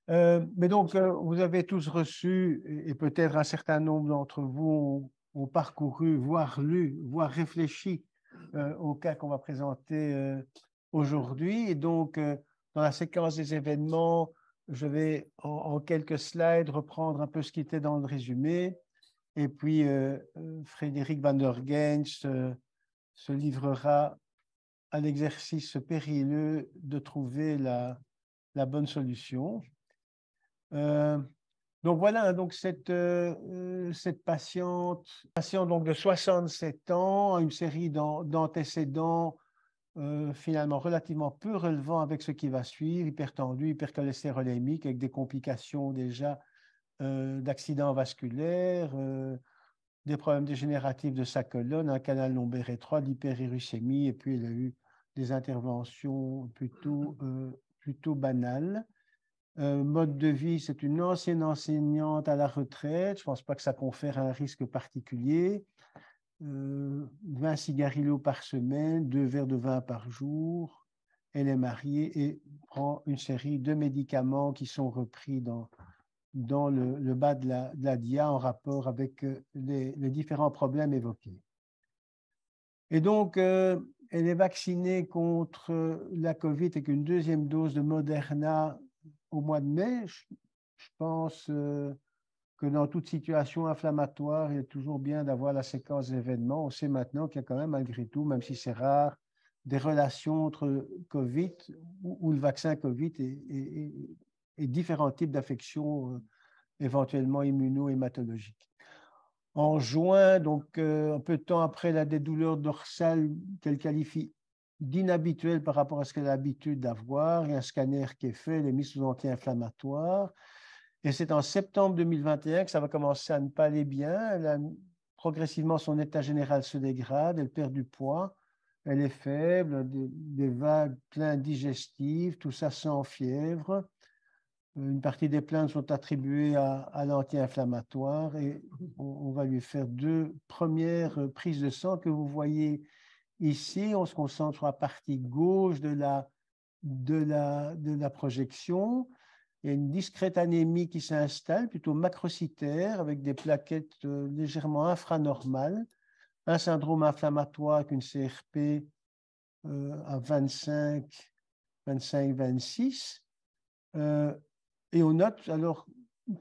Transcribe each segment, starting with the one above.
Mais donc, vous avez tous reçu, et peut-être un certain nombre d'entre vous ont parcouru, voire lu, voire réfléchi au cas qu'on va présenter aujourd'hui. Et donc, dans la séquence des événements, je vais en quelques slides reprendre un peu ce qui était dans le résumé. Et puis, Frédéric Van der Gens se livrera à l'exercice périlleux de trouver la bonne solution. Euh, donc voilà, donc cette patiente donc de 67 ans, une série d'antécédents finalement relativement peu relevants avec ce qui va suivre, hypertendu, hypercholestérolémique, avec des complications déjà d'accidents vasculaires, des problèmes dégénératifs de sa colonne, un canal lombaire étroit, de l'hyperuricémie, et puis elle a eu des interventions plutôt banales. Mode de vie, c'est une ancienne enseignante à la retraite. Je ne pense pas que ça confère un risque particulier. 20 cigarillos par semaine, 2 verres de vin par jour. Elle est mariée et prend une série de médicaments qui sont repris dans le bas de la dia en rapport avec les différents problèmes évoqués. Et donc, elle est vaccinée contre la COVID avec une deuxième dose de Moderna au mois de mai. Je pense que dans toute situation inflammatoire, il est toujours bien d'avoir la séquence d'événements. On sait maintenant qu'il y a quand même, malgré tout, même si c'est rare, des relations entre COVID ou le vaccin COVID et différents types d'affections éventuellement immuno-hématologiques. En juin, donc un peu de temps après, elle a des douleurs dorsales qu'elle qualifie d'inhabituelles par rapport à ce qu'elle a l'habitude d'avoir. Il y a un scanner qui est fait, elle est mise sous anti-inflammatoire. Et c'est en septembre 2021 que ça va commencer à ne pas aller bien. Progressivement, son état général se dégrade, elle perd du poids, elle est faible, des vagues pleines digestives, tout ça sans fièvre. Une partie des plaintes sont attribuées à l'anti-inflammatoire et on va lui faire 2 premières prises de sang que vous voyez ici. On se concentre sur la partie gauche de la projection. Il y a une discrète anémie qui s'installe, plutôt macrocytaire, avec des plaquettes légèrement infranormales, un syndrome inflammatoire avec une CRP à 25-26. Et on note alors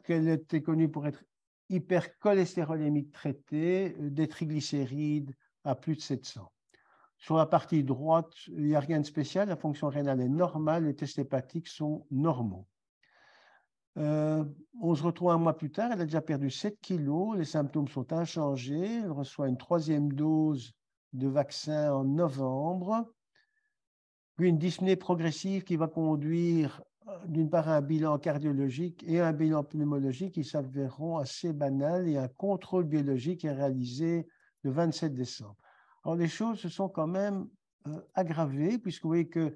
qu'elle était connue pour être hypercholestérolémique traitée, des triglycérides à plus de 700. Sur la partie droite, il n'y a rien de spécial, la fonction rénale est normale, les tests hépatiques sont normaux. On se retrouve un mois plus tard, elle a déjà perdu 7 kilos, les symptômes sont inchangés, elle reçoit une 3e dose de vaccin en novembre, puis une dyspnée progressive qui va conduire d'une part à un bilan cardiologique et un bilan pneumologique qui s'avéreront assez banals et un contrôle biologique est réalisé le 27 décembre. Alors les choses se sont quand même aggravées puisque vous voyez que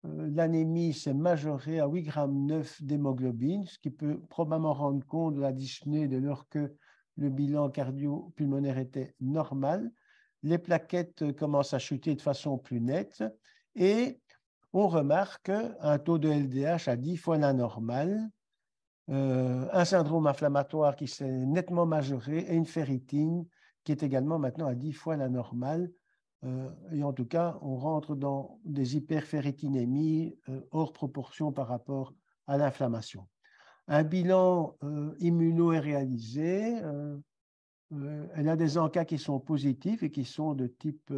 l'anémie s'est majorée à 8,9 g d'hémoglobine, ce qui peut probablement rendre compte de la dyspnée dès lors que le bilan cardio-pulmonaire était normal. Les plaquettes commencent à chuter de façon plus nette et on remarque un taux de LDH à 10 fois la normale, un syndrome inflammatoire qui s'est nettement majoré et une ferritine qui est également maintenant à 10 fois la normale. Et en tout cas, on rentre dans des hyperferritinémies hors proportion par rapport à l'inflammation. Un bilan immuno est réalisé. Elle a des encas qui sont positifs et qui sont de type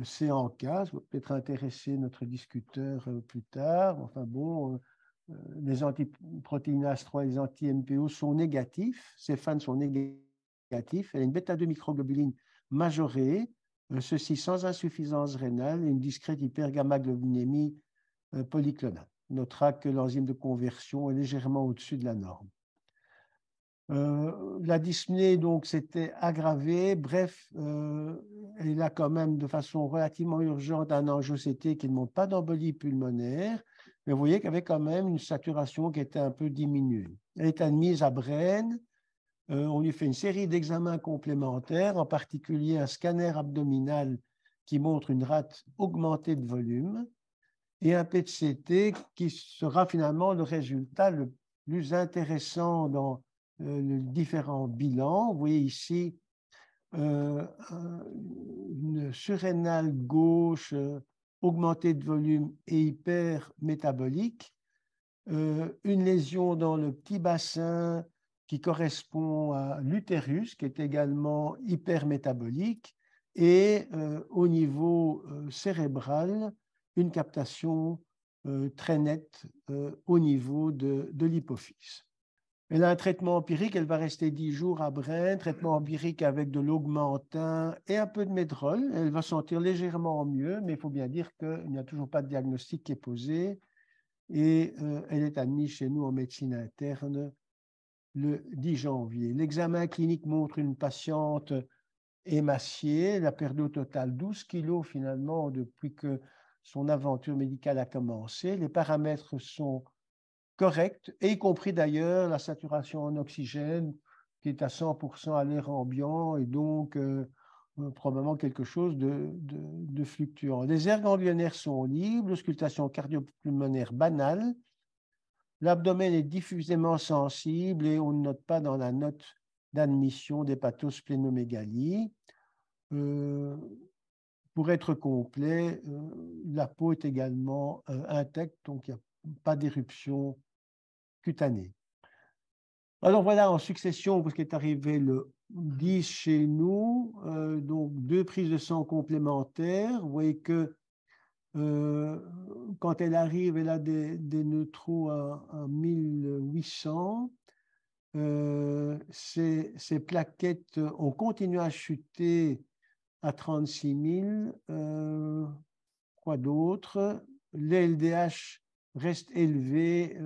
C en cas, ça va peut-être intéresser notre discuteur plus tard. Enfin bon, les antiprotéinases 3 et les anti-MPO sont négatifs, ces fans sont négatifs. Elle a une bêta-2 microglobuline majorée, ceci sans insuffisance rénale et une discrète hypergamma-globinémie polyclonale. On notera que l'enzyme de conversion est légèrement au-dessus de la norme. La dyspnée, donc, s'était aggravée. Bref, elle a quand même, de façon relativement urgente, un angiocété qui ne montre pas d'embolie pulmonaire. Mais vous voyez qu'il y avait quand même une saturation qui était un peu diminuée. Elle est admise à Braine. On lui fait une série d'examens complémentaires, en particulier un scanner abdominal qui montre une rate augmentée de volume. et un PET-CT qui sera finalement le résultat le plus intéressant dans les différents bilans. Vous voyez ici une surrénale gauche augmentée de volume et hypermétabolique, une lésion dans le petit bassin qui correspond à l'utérus, qui est également hypermétabolique, et au niveau cérébral, une captation très nette au niveau de l'hypophyse. Elle a un traitement empirique, elle va rester 10 jours à Braine, traitement empirique avec de l'augmentin et un peu de médrol. Elle va sentir légèrement mieux, mais il faut bien dire qu'il n'y a toujours pas de diagnostic qui est posé. Et elle est admise chez nous en médecine interne le 10 janvier. L'examen clinique montre une patiente émaciée. Elle a perdu au total 12 kilos finalement depuis que son aventure médicale a commencé. Les paramètres sont corrects, et y compris d'ailleurs la saturation en oxygène qui est à 100% à l'air ambiant et donc probablement quelque chose de fluctuant. Les aires ganglionnaires sont libres, l'auscultation cardio-pulmonaire banale, l'abdomen est diffusément sensible et on ne note pas dans la note d'admission d'hépatosplénomégalie. Pour être complet, la peau est également intacte, donc il n'y a pas d'éruption cutanée. Alors voilà, en succession, ce qui est arrivé le 10 chez nous, donc 2 prises de sang complémentaires. Vous voyez que quand elle arrive, elle a des neutraux à 1800. Ces plaquettes ont continué à chuter à 36 000. Quoi d'autre? LDH reste élevé,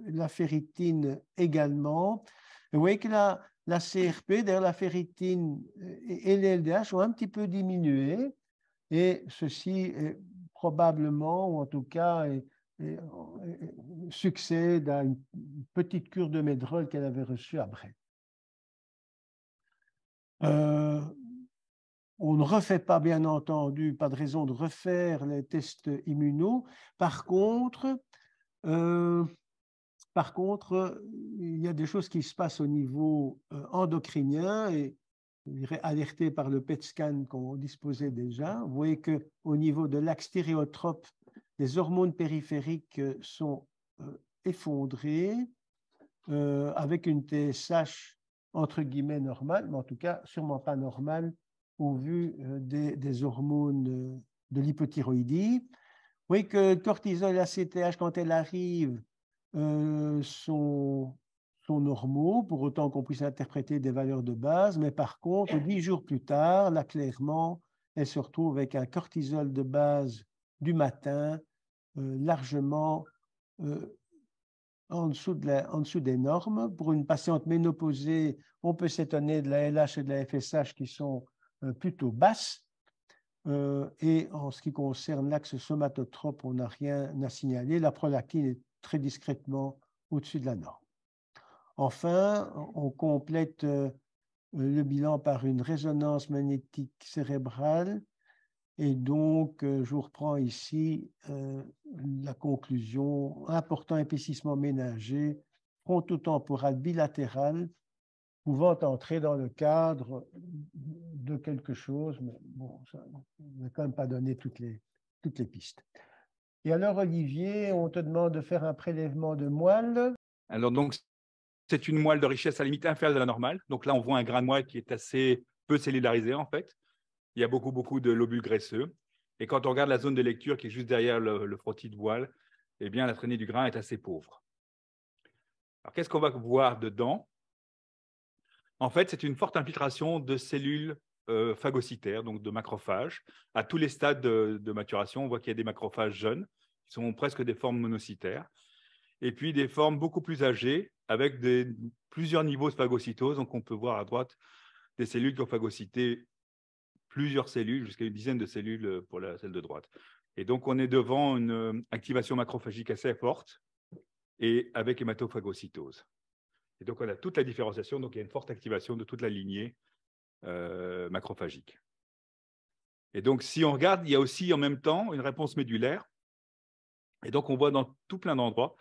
la ferritine également. Vous voyez que la CRP, d'ailleurs la ferritine et les LDH ont un petit peu diminué, et ceci est probablement, ou en tout cas, succède à une petite cure de médrol qu'elle avait reçue à Brest. On ne refait pas, bien entendu, pas de raison de refaire les tests immuno. Par contre, il y a des choses qui se passent au niveau endocrinien, et alerté par le PET scan qu'on disposait déjà. Vous voyez qu'au niveau de l'axe stéréotrope, les hormones périphériques sont effondrées, avec une TSH entre guillemets normale, mais en tout cas sûrement pas normale au vu des hormones de l'hypothyroïdie. Vous voyez que le cortisol et la CTH, quand elles arrivent, sont normaux, pour autant qu'on puisse interpréter des valeurs de base, mais par contre, 10 jours plus tard, là, clairement, elle se retrouve avec un cortisol de base du matin largement en dessous des normes. Pour une patiente ménopausée, on peut s'étonner de la LH et de la FSH qui sont plutôt basses. Et en ce qui concerne l'axe somatotrope, on n'a rien à signaler. La prolactine est très discrètement au-dessus de la norme. Enfin, on complète le bilan par une résonance magnétique cérébrale. Et donc, je vous reprends ici la conclusion. Important épaississement ménagé, frontotemporal bilatéral, pouvant entrer dans le cadre de quelque chose, mais bon, ça n'a quand même pas donné toutes les pistes. Et alors, Olivier, on te demande de faire un prélèvement de moelle. Alors, donc, c'est une moelle de richesse à la limite inférieure de la normale. Donc là, on voit un grain de moelle qui est assez peu cellularisé, en fait. Il y a beaucoup de lobules graisseux. Et quand on regarde la zone de lecture qui est juste derrière le frottis de voile, eh bien, la traînée du grain est assez pauvre. Alors, qu'est-ce qu'on va voir dedans? En fait, c'est une forte infiltration de cellules phagocytaires, donc de macrophages. À tous les stades de maturation, on voit qu'il y a des macrophages jeunes, qui sont presque des formes monocytaires, et puis des formes beaucoup plus âgées, avec plusieurs niveaux de phagocytose. Donc, on peut voir à droite des cellules qui ont phagocyté plusieurs cellules, jusqu'à une dizaine de cellules pour la celle de droite. Et donc, on est devant une activation macrophagique assez forte et avec hématophagocytose. Et donc, on a toute la différenciation. Donc, il y a une forte activation de toute la lignée macrophagique. Et donc, si on regarde, il y a aussi en même temps une réponse médulaire Et donc, on voit dans tout plein d'endroits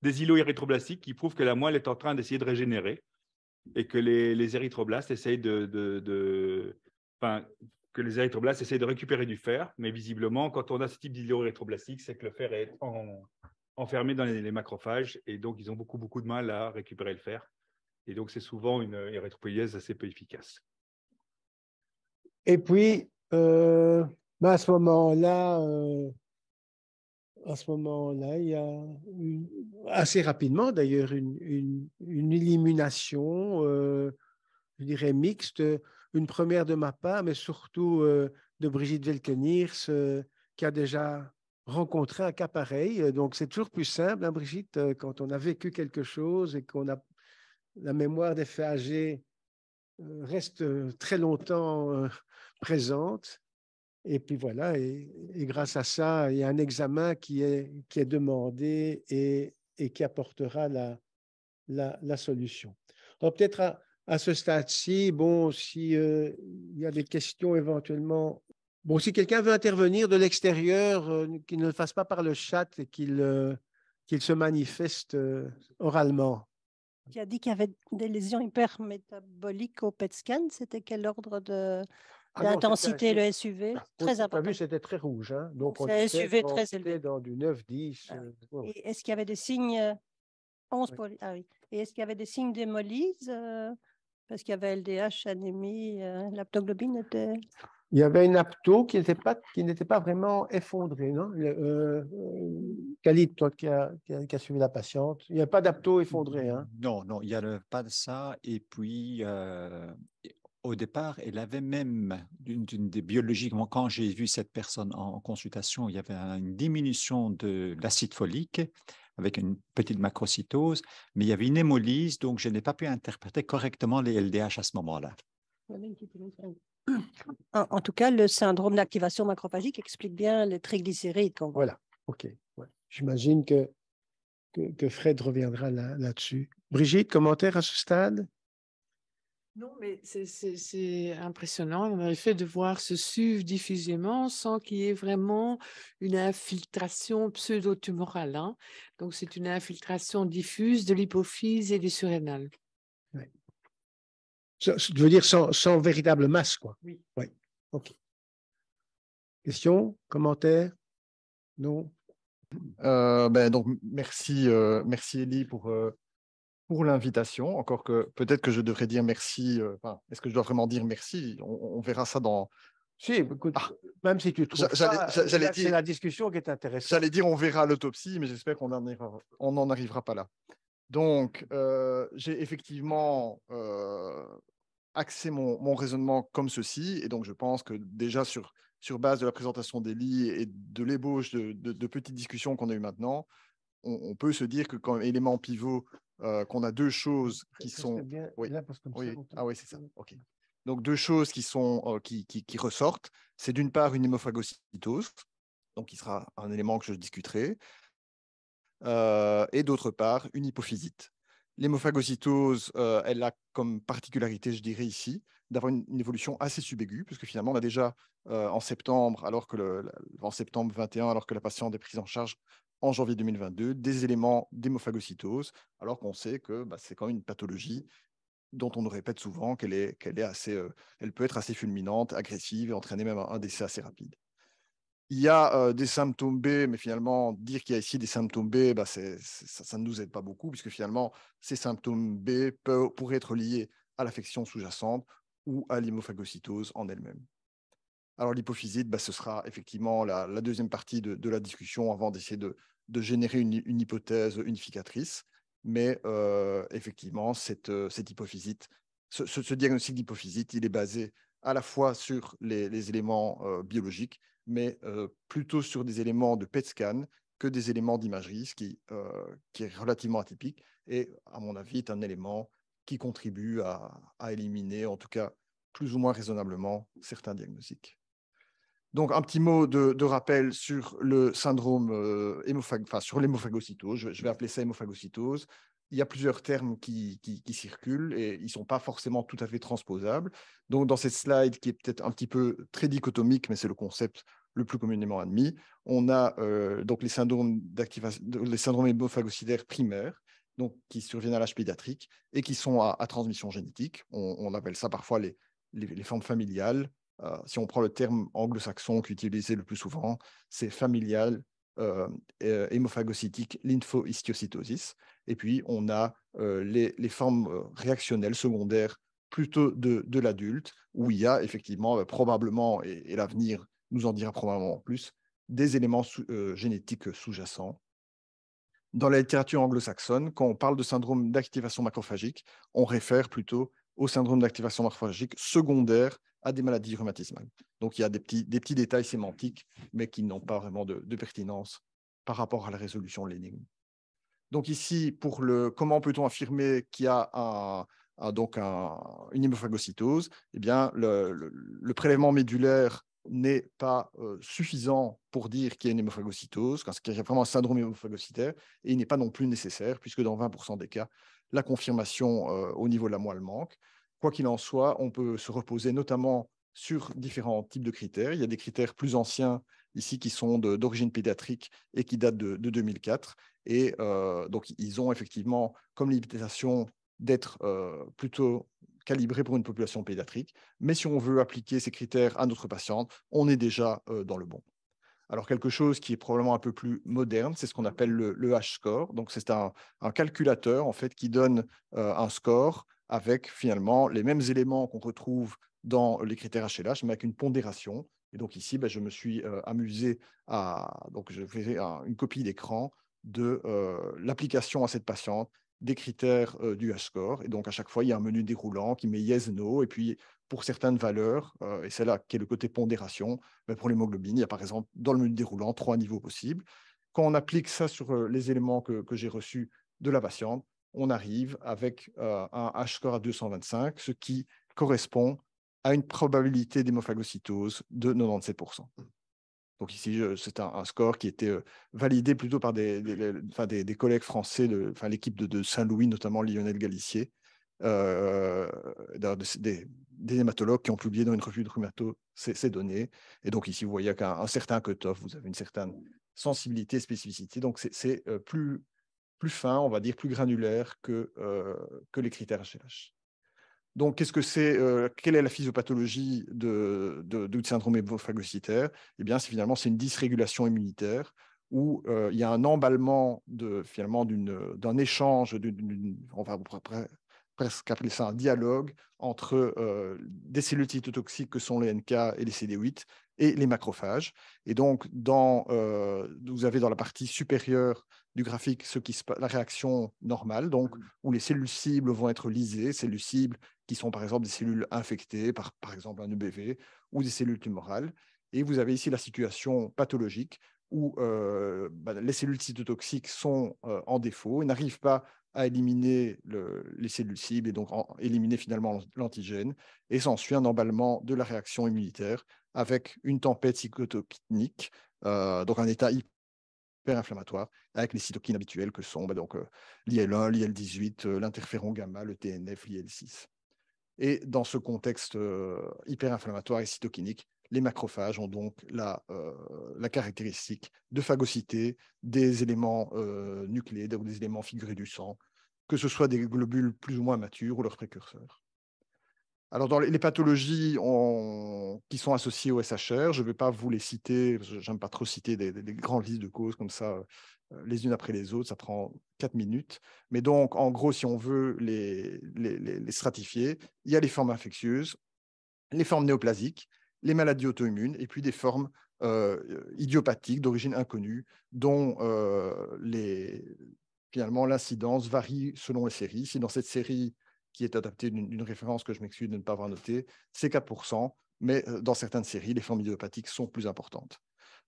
des îlots érythroblastiques qui prouvent que la moelle est en train d'essayer de régénérer et que les érythroblastes essayent enfin, que les érythroblastes essayent de récupérer du fer. Mais visiblement, quand on a ce type d'îlot érythroblastique, c'est que le fer est enfermé dans les macrophages et donc ils ont beaucoup de mal à récupérer le fer. Et donc, c'est souvent une érythropoïèse assez peu efficace. Et puis, à ce moment-là, il y a assez rapidement, d'ailleurs, une élimination, je dirais mixte, une première de ma part, mais surtout de Brigitte Welkeniers, qui a déjà rencontré un cas pareil. Donc, c'est toujours plus simple, hein, Brigitte, quand on a vécu quelque chose et qu'on a la mémoire des faits âgés reste très longtemps présente. Et puis voilà, et grâce à ça, il y a un examen qui est demandé et qui apportera la solution. Alors peut-être à ce stade-ci, bon, si il y a des questions éventuellement, bon, si quelqu'un veut intervenir de l'extérieur, qu'il ne le fasse pas par le chat et qu'il se manifeste oralement. Tu as dit qu'il y avait des lésions hypermétaboliques au PET scan. C'était quel ordre d'intensité, le SUV? Très important. Tu as vu, c'était très rouge. Hein? Donc, on était SUV très élevé. Dans du 9, 10. Et est-ce qu'il y avait des signes 11 oui. Ah oui. Et est-ce qu'il y avait des signes d'hémolyse parce qu'il y avait LDH, anémie, l'aptoglobine était... Il y avait une apto qui n'était pas vraiment effondrée, non Khalid, toi qui as suivi la patiente, il n'y a pas d'apto effondrée, hein? Non, il n'y a pas de ça. Et puis, au départ, elle avait même d'une des biologies. Quand j'ai vu cette personne en consultation, il y avait une diminution de l'acide folique avec une petite macrocytose, mais il y avait une hémolyse, donc je n'ai pas pu interpréter correctement les LDH à ce moment-là. En tout cas, le syndrome d'activation macrophagique explique bien les triglycérides qu'on voit. Voilà, ok. Ouais. J'imagine que Fred reviendra là-dessus. Brigitte, commentaire à ce stade? Non, mais c'est impressionnant, en effet, de voir ce SUV diffusément sans qu'il y ait vraiment une infiltration pseudo-tumorale. Hein. Donc, c'est une infiltration diffuse de l'hypophyse et du surrénal. Ouais. Je veux dire sans véritable masse, quoi. Oui. Ouais. OK. Question, commentaire? Non? Donc, merci Elie pour l'invitation. Encore que peut-être que je devrais dire merci. Est-ce que je dois vraiment dire merci? On verra ça dans. Si, écoute, même si tu trouves ça, c'est la discussion qui est intéressante. J'allais dire on verra l'autopsie, mais j'espère qu'on n'en arrivera pas là. Donc, j'ai effectivement axé mon raisonnement comme ceci, et donc je pense que déjà sur base de la présentation d'Elie et de l'ébauche de petites discussions qu'on a eues maintenant, on peut se dire que comme élément pivot, qu'on a deux choses qui sont... Bien, oui. là, parce que comme Oui. ça, Ah oui, c'est ça. OK. Donc, deux choses qui ressortent. C'est d'une part une hémophagocytose, donc qui sera un élément que je discuterai, et d'autre part une hypophysite. L'hémophagocytose, elle a comme particularité, je dirais ici, d'avoir une évolution assez subaiguë, puisque finalement, on a déjà en septembre, en septembre 21, alors que la patiente est prise en charge en janvier 2022, des éléments d'hémophagocytose, alors qu'on sait que c'est quand même une pathologie dont on nous répète souvent qu'elle est assez, elle peut être assez fulminante, agressive et entraîner même un décès assez rapide. Il y a des symptômes B, mais finalement, dire qu'il y a ici des symptômes B, ça ne nous aide pas beaucoup, puisque finalement, ces symptômes B pourraient être liés à l'affection sous-jacente ou à l'hémophagocytose en elle-même. Alors, l'hypophysite, ce sera effectivement la deuxième partie de la discussion avant d'essayer de générer une hypothèse unificatrice. Mais effectivement, cette hypophysite, ce diagnostic d'hypophysite, il est basé à la fois sur les éléments biologiques, mais plutôt sur des éléments de PET scan que des éléments d'imagerie, ce qui est relativement atypique et, à mon avis, est un élément qui contribue à éliminer, en tout cas plus ou moins raisonnablement, certains diagnostics. Donc, un petit mot de rappel sur le syndrome sur l'hémophagocytose. Je vais appeler ça hémophagocytose. Il y a plusieurs termes qui circulent et ils ne sont pas forcément tout à fait transposables. Donc, dans cette slide qui est peut-être un petit peu très dichotomique, mais c'est le concept le plus communément admis. On a donc les syndromes hémophagocytaires primaires, donc qui surviennent à l'âge pédiatrique et qui sont à transmission génétique. On appelle ça parfois les formes familiales. Si on prend le terme anglo-saxon qui est utilisé le plus souvent, c'est familial hémophagocytique lymphohistiocytosis. Et puis, on a les formes réactionnelles secondaires plutôt de l'adulte, où il y a effectivement probablement, et l'avenir nous en dira probablement plus, des éléments génétiques sous-jacents. Dans la littérature anglo-saxonne, quand on parle de syndrome d'activation macrophagique, on réfère plutôt au syndrome d'activation macrophagique secondaire à des maladies rhumatismales. Donc, il y a des petits détails sémantiques, mais qui n'ont pas vraiment de pertinence par rapport à la résolution de l'énigme. Donc ici, comment peut-on affirmer qu'il y a une hémophagocytose? Eh bien, le prélèvement médulaire n'est pas suffisant pour dire qu'il y a une hémophagocytose, parce qu'il y a vraiment un syndrome hémophagocytaire, et il n'est pas non plus nécessaire, puisque dans 20% des cas, la confirmation au niveau de la moelle manque. Quoi qu'il en soit, on peut se reposer notamment sur différents types de critères. Il y a des critères plus anciens ici qui sont d'origine pédiatrique et qui datent de 2004. Et donc, ils ont effectivement comme limitation d'être plutôt calibrés pour une population pédiatrique. Mais si on veut appliquer ces critères à notre patiente, on est déjà dans le bon. Alors, quelque chose qui est probablement un peu plus moderne, c'est ce qu'on appelle le H-score. Donc, c'est un calculateur en fait, qui donne un score avec finalement les mêmes éléments qu'on retrouve dans les critères HLH, mais avec une pondération. Et donc ici, je me suis amusé donc je fais une copie d'écran de l'application à cette patiente des critères du H-score. Et donc, à chaque fois, il y a un menu déroulant qui met yes, no. Et puis, pour certaines valeurs, et c'est là qui est le côté pondération, pour l'hémoglobine, il y a par exemple, dans le menu déroulant, 3 niveaux possibles. Quand on applique ça sur les éléments que j'ai reçus de la patiente, on arrive avec un H-score à 225, ce qui correspond à une probabilité d'hémophagocytose de 97%. Donc ici, c'est un score qui était validé plutôt par des collègues français, l'équipe de Saint-Louis, notamment Lionel Galicier, des hématologues qui ont publié dans une revue de rhumato ces données. Et donc ici, vous voyez qu'un certain cut-off, vous avez une certaine sensibilité, spécificité. Donc c'est plus fin, on va dire, plus granulaire que les critères HLH. Donc, qu'est-ce que c'est quelle est la physiopathologie du syndrome hémophagocytaire? Eh bien, finalement, c'est une dysrégulation immunitaire où il y a un emballement d'un échange, on va presque appeler ça un dialogue entre des cellules cytotoxiques que sont les NK et les CD8 et les macrophages. Et donc, vous avez dans la partie supérieure du graphique la réaction normale, donc où les cellules cibles vont être lysées, cellules cibles qui sont par exemple des cellules infectées par exemple un EBV ou des cellules tumorales. Et vous avez ici la situation pathologique où les cellules cytotoxiques sont en défaut et n'arrivent pas à éliminer les cellules cibles et donc éliminer finalement l'antigène. Et s'ensuit un emballement de la réaction immunitaire avec une tempête cytokinique, donc un état hyper-inflammatoire avec les cytokines habituelles que sont l'IL1, l'IL18, l'interféron gamma, le TNF, l'IL6. Et dans ce contexte hyper-inflammatoire et cytokinique, les macrophages ont donc la caractéristique de phagocyter des éléments nucléés, des éléments figurés du sang, que ce soit des globules plus ou moins matures ou leurs précurseurs. Alors, dans les pathologies qui sont associées au SHR, je ne vais pas vous les citer, je n'aime pas trop citer des grandes listes de causes comme ça, les unes après les autres, ça prend 4 minutes. Mais donc, en gros, si on veut les stratifier, il y a les formes infectieuses, les formes néoplasiques, les maladies auto-immunes, et puis des formes idiopathiques d'origine inconnue, dont finalement l'incidence varie selon les séries. Si dans cette série qui est adaptée d'une référence que je m'excuse de ne pas avoir notée, c'est 4%, mais dans certaines séries, les formes idiopathiques sont plus importantes.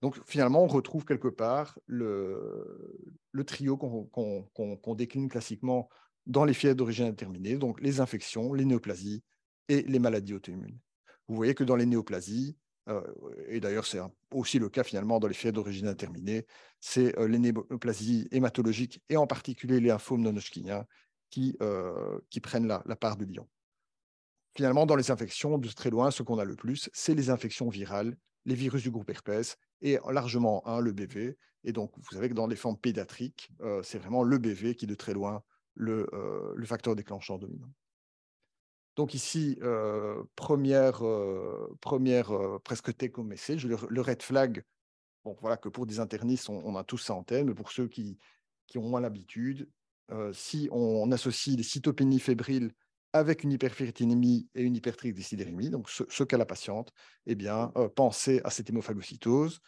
Donc finalement, on retrouve quelque part le trio qu'on décline classiquement dans les fièvres d'origine indéterminée, donc les infections, les néoplasies et les maladies auto-immunes. Vous voyez que dans les néoplasies, et d'ailleurs c'est aussi le cas finalement dans les fièvres d'origine indéterminée, c'est les néoplasies hématologiques et en particulier les lymphomes non-Hodgkiniens qui prennent la part du lion. Finalement, dans les infections, de très loin, ce qu'on a le plus, c'est les infections virales les virus du groupe herpès et largement le BV. Et donc, vous savez que dans les formes pédiatriques, c'est vraiment le BV qui est de très loin le facteur déclencheur dominant. Donc ici, première presque take-home message, le red flag, bon, voilà que pour des internistes, on a tous ça en tête, mais pour ceux qui ont moins l'habitude, si on associe les cytopénies fébriles avec une hyperferritinémie et une hypertriglycéridémie, donc ce qu'a la patiente, eh bien, pensez à cette hémophagocytose.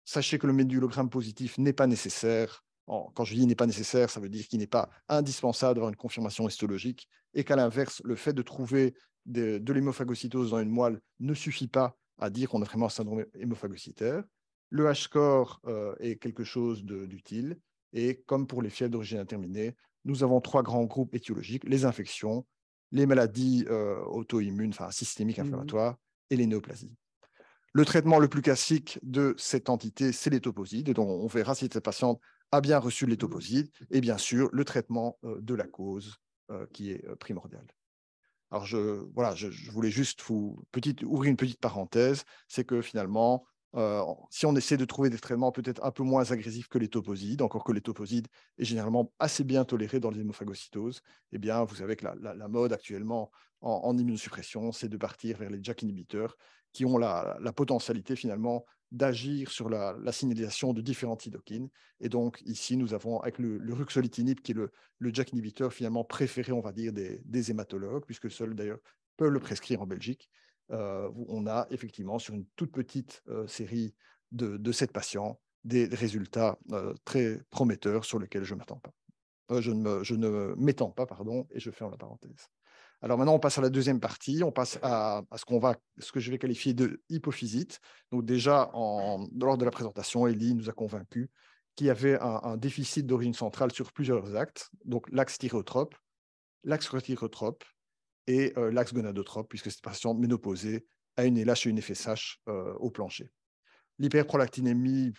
Sachez que le médulogramme positif n'est pas nécessaire. Quand je dis n'est pas nécessaire, ça veut dire qu'il n'est pas indispensable d'avoir une confirmation histologique et qu'à l'inverse, le fait de trouver de l'hémophagocytose dans une moelle ne suffit pas à dire qu'on a vraiment un syndrome hémophagocytaire. Le H-score est quelque chose d'utile et comme pour les fièvres d'origine indéterminée, nous avons 3 grands groupes étiologiques, les infections, les maladies auto-immunes, enfin systémiques inflammatoires et les néoplasies. Le traitement le plus classique de cette entité, c'est l'étoposide. Et donc, on verra si cette patiente a bien reçu l'étoposide. Et bien sûr, le traitement de la cause qui est primordial. Alors, je voulais juste ouvrir une petite parenthèse. C'est que finalement, si on essaie de trouver des traitements peut-être un peu moins agressifs que l'étoposide, encore que l'étoposide est généralement assez bien toléré dans les hémophagocytoses, eh bien, vous savez que la mode actuellement en immunosuppression, c'est de partir vers les JAK inhibiteurs qui ont la potentialité finalement d'agir sur la signalisation de différentes cytokines. Et donc, ici, nous avons avec le ruxolitinib, qui est le JAK inhibiteur finalement préféré, on va dire, des hématologues, puisque seuls d'ailleurs peuvent le prescrire en Belgique. On a effectivement sur une toute petite série de 7 patients des résultats très prometteurs sur lesquels je ne m'attends pas. Je ne m'étends pas, pardon, et je ferme la parenthèse. Alors maintenant, on passe à la deuxième partie, on passe à ce que je vais qualifier de hypophysite. Donc déjà, lors de la présentation, Elie nous a convaincus qu'il y avait un déficit d'origine centrale sur plusieurs axes, donc l'axe thyréotrope, l'axe rethyrotrope et l'axe gonadotrope, puisque cette patiente ménopausée a une LH et une FSH au plancher. L'hyperprolactinémie,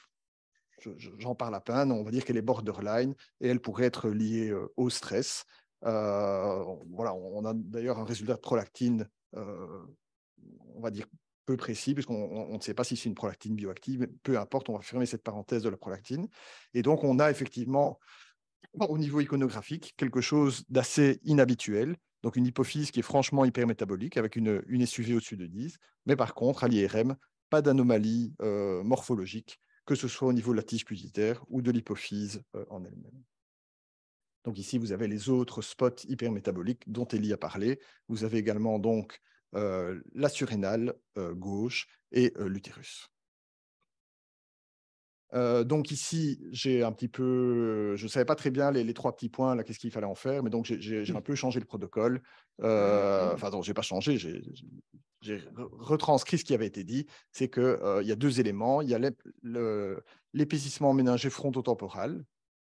j'en parle à peine, on va dire qu'elle est borderline et elle pourrait être liée au stress. Voilà, on a d'ailleurs un résultat de prolactine, on va dire peu précis, puisqu'on ne sait pas si c'est une prolactine bioactive, mais peu importe, on va fermer cette parenthèse de la prolactine. Et donc, on a effectivement, au niveau iconographique, quelque chose d'assez inhabituel. Donc, une hypophyse qui est franchement hypermétabolique, avec une SUV au-dessus de 10, mais par contre, à l'IRM, pas d'anomalie morphologique, que ce soit au niveau de la tige puditaire ou de l'hypophyse en elle-même. Donc ici, vous avez les autres spots hypermétaboliques dont Elie a parlé. Vous avez également donc la surrénale gauche et l'utérus. Donc ici, j'ai un petit peu, je ne savais pas très bien les 3 petits points, là, qu'est-ce qu'il fallait en faire, mais donc j'ai un peu changé le protocole. Enfin, non, je n'ai pas changé, j'ai retranscrit ce qui avait été dit, c'est qu'il y a 2 éléments. Il y a l'épaississement méningé frontotemporal,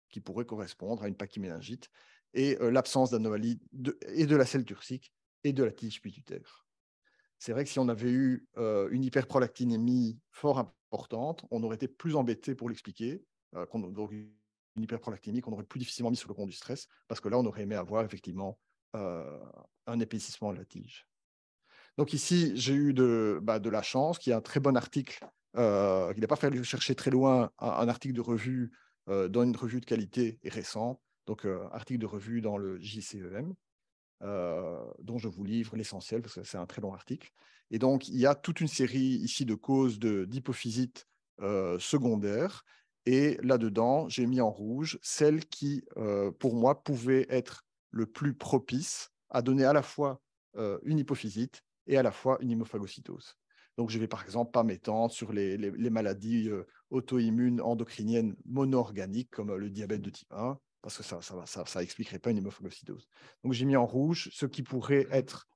qui pourrait correspondre à une pachyméningite, et l'absence d'anomalie et de la selle turcique et de la tige pituitaire. C'est vrai que si on avait eu une hyperprolactinémie fort importante, on aurait été plus embêté pour l'expliquer. Donc une hyperprolactinémie qu'on aurait plus difficilement mis sur le compte du stress, parce que là, on aurait aimé avoir effectivement un épaississement de la tige. Donc ici, j'ai eu de la chance qu'il y a un très bon article, il n'a pas fallu chercher très loin, un article de revue dans une revue de qualité et récent, donc article de revue dans le JCEM, dont je vous livre l'essentiel parce que c'est un très long article. Et donc, il y a toute une série ici de causes d'hypophysite secondaire. Et là-dedans, j'ai mis en rouge celles qui, pour moi, pouvaient être le plus propices à donner à la fois une hypophysite et à la fois une hémophagocytose. Donc, je vais par exemple pas m'étendre sur les maladies auto-immunes endocriniennes mono-organiques comme le diabète de type 1, parce que ça expliquerait pas une hémophagocytose. Donc, j'ai mis en rouge ce qui pourrait être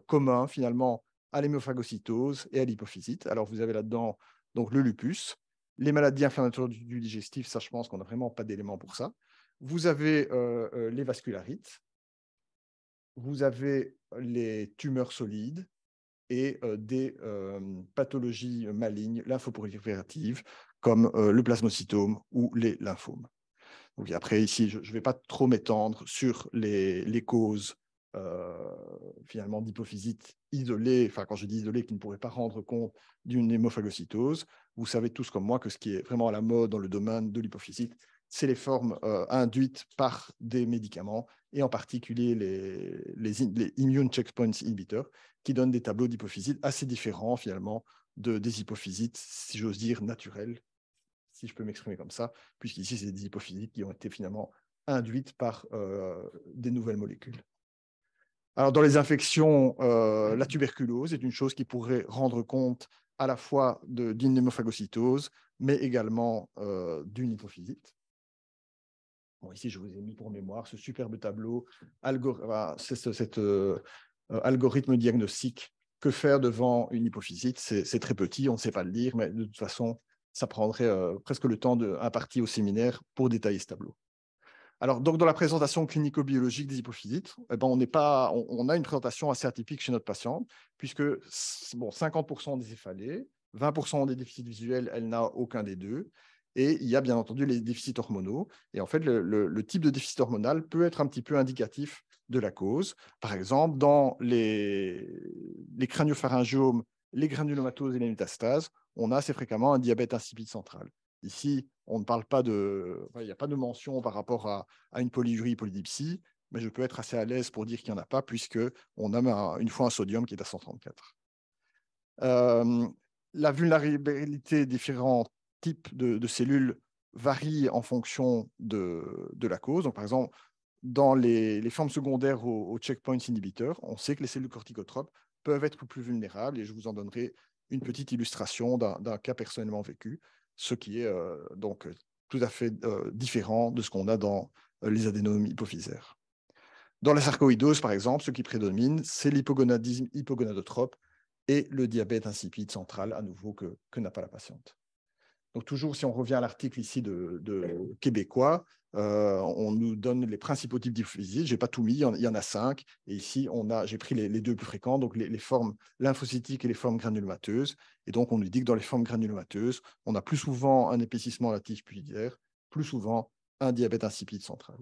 commun finalement à l'hémophagocytose et à l'hypophysite. Alors, vous avez là-dedans donc le lupus, les maladies inflammatoires du digestif, ça je pense qu'on n'a vraiment pas d'éléments pour ça. Vous avez les vascularites, vous avez les tumeurs solides et des pathologies malignes lymphoprolifératives comme le plasmocytome ou les lymphomes. Donc après, ici, je ne vais pas trop m'étendre sur les causes finalement d'hypophysites isolés, enfin quand je dis isolés, qui ne pourraient pas rendre compte d'une hémophagocytose. Vous savez tous comme moi que ce qui est vraiment à la mode dans le domaine de l'hypophysite, c'est les formes induites par des médicaments, et en particulier les immune checkpoint inhibitors, qui donnent des tableaux d'hypophysites assez différents finalement des hypophysites, si j'ose dire, naturelles, si je peux m'exprimer comme ça, puisqu'ici, c'est des hypophysites qui ont été finalement induites par des nouvelles molécules. Alors, dans les infections, la tuberculose est une chose qui pourrait rendre compte à la fois d'une hémophagocytose, mais également d'une hypophysite. Bon, ici, je vous ai mis pour mémoire ce superbe tableau, cet algorithme diagnostique. Que faire devant une hypophysite? C'est très petit, on ne sait pas le lire, mais de toute façon, ça prendrait presque le temps d'un parti au séminaire pour détailler ce tableau. Alors, donc, dans la présentation clinico-biologique des hypophysites, eh ben, on a une présentation assez atypique chez notre patiente, puisque bon, 50% des céphalées, 20% ont des déficits visuels, elle n'a aucun des deux. Et il y a bien entendu les déficits hormonaux. Et en fait, le type de déficit hormonal peut être un petit peu indicatif de la cause. Par exemple, dans les crâniopharangiomes, les granulomatoses et les métastases, on a assez fréquemment un diabète insipide central. Ici, on ne parle pas il n'y a pas de mention par rapport à une polyurie, polydipsie, mais je peux être assez à l'aise pour dire qu'il n'y en a pas, puisqu'on a une fois un sodium qui est à 134. La vulnérabilité des différents types de cellules varie en fonction de la cause. Donc, par exemple, dans les formes secondaires aux checkpoints inhibiteurs, on sait que les cellules corticotropes peuvent être plus vulnérables, et je vous en donnerai une petite illustration d'un cas personnellement vécu, ce qui est donc tout à fait différent de ce qu'on a dans les adénomes hypophysaires. Dans la sarcoïdose, par exemple, ce qui prédomine, c'est l'hypogonadisme hypogonadotrope et le diabète insipide central, à nouveau, que n'a pas la patiente. Donc, toujours, si on revient à l'article ici de Québécois, on nous donne les principaux types d'hypophysites. Je n'ai pas tout mis, il y en a 5. Et ici, j'ai pris les deux plus fréquents, donc les formes lymphocytiques et les formes granulomateuses. Et donc, on nous dit que dans les formes granulomateuses, on a plus souvent un épaississement de la tige pudiculaire, plus souvent un diabète insipide central.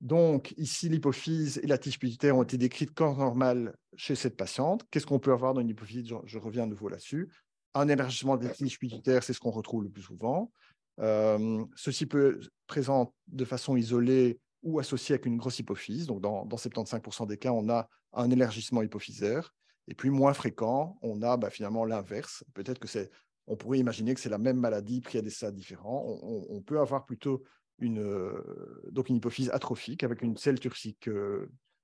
Donc, ici, l'hypophyse et la tige pituitaire ont été décrites corps normal chez cette patiente. Qu'est-ce qu'on peut avoir dans une hypophyse? Je reviens à nouveau là-dessus. Un élargissement des tiges pituitaires, c'est ce qu'on retrouve le plus souvent. Ceci peut être présent de façon isolée ou associé avec une grosse hypophyse. Donc, dans 75% des cas, on a un élargissement hypophysaire. Et puis, moins fréquent, on a finalement l'inverse. Peut-être que on pourrait imaginer que c'est la même maladie pris à des stades différents. On peut avoir plutôt donc une hypophyse atrophique avec une selle turcique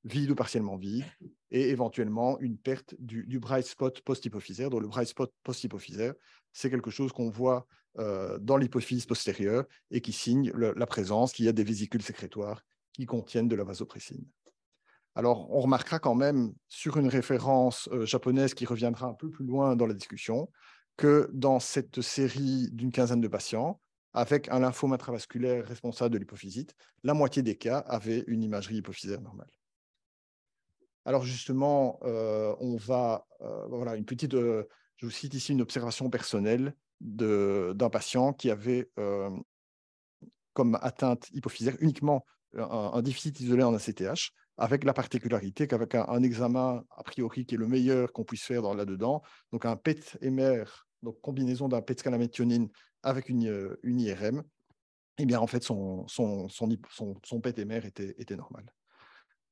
vide ou partiellement vide, et éventuellement une perte du bright spot post-hypophysaire. Donc, le bright spot post-hypophysaire, c'est quelque chose qu'on voit dans l'hypophyse postérieure et qui signe la présence qu'il y a des vésicules sécrétoires qui contiennent de la vasopressine. Alors, on remarquera quand même, sur une référence japonaise qui reviendra un peu plus loin dans la discussion, que dans cette série d'une quinzaine de patients, avec un lymphome intravasculaire responsable de l'hypophysite, la moitié des cas avaient une imagerie hypophysaire normale. Alors justement, on va, voilà, une petite, je vous cite ici une observation personnelle d'un patient qui avait comme atteinte hypophysaire uniquement un déficit isolé en ACTH, avec la particularité qu'avec un examen a priori qui est le meilleur qu'on puisse faire là-dedans, donc un PET-MR, donc combinaison d'un PET scan à méthionine avec une IRM, eh bien en fait son PET-MR était normal.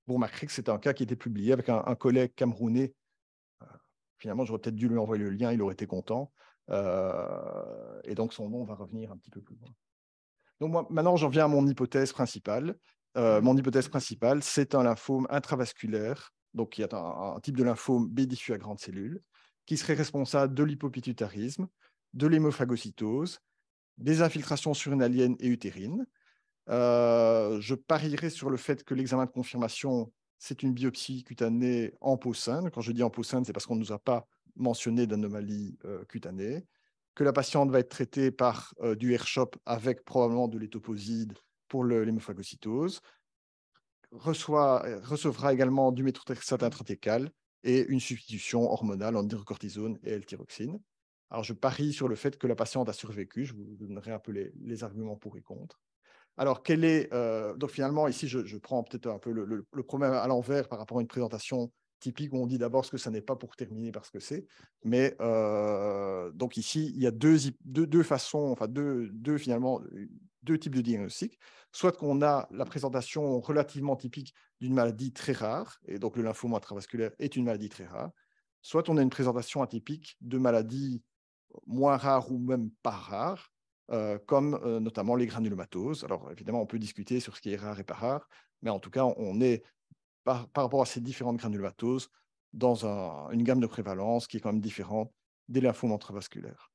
Vous remarquerez que c'était un cas qui était publié avec un collègue camerounais. Finalement, j'aurais peut-être dû lui envoyer le lien, il aurait été content. Et donc, son nom va revenir un petit peu plus loin. Donc, moi, maintenant, j'en viens à mon hypothèse principale. Mon hypothèse principale, c'est un lymphome intravasculaire, donc qui est un type de lymphome B diffus à grandes cellules, qui serait responsable de l'hypopituitarisme, de l'hémophagocytose, des infiltrations surrénaliennes et utérines. Je parierais sur le fait que l'examen de confirmation, c'est une biopsie cutanée en peau saine. Quand je dis en peau saine, c'est parce qu'on ne nous a pas mentionné d'anomalie cutanée, que la patiente va être traitée par du R-CHOP avec probablement de l'étoposide pour l'hémophagocytose, recevra également du méthotrexate intratécal et une substitution hormonale en hydrocortisone et L-tyroxine. Alors, je parie sur le fait que la patiente a survécu. Je vous donnerai un peu les arguments pour et contre. Alors, donc finalement, ici, je prends peut-être un peu le problème à l'envers par rapport à une présentation typique où on dit d'abord ce que ça n'est pas pour terminer par ce que c'est. Mais donc ici, il y a deux façons, enfin finalement, deux types de diagnostics. Soit qu'on a la présentation relativement typique d'une maladie très rare, et donc le lymphome intravasculaire est une maladie très rare. Soit on a une présentation atypique de maladies moins rares ou même pas rares, comme notamment les granulomatoses. Alors évidemment, on peut discuter sur ce qui est rare et pas rare, mais en tout cas, on est par rapport à ces différentes granulomatoses dans une gamme de prévalence qui est quand même différente des lymphomes intravasculaires.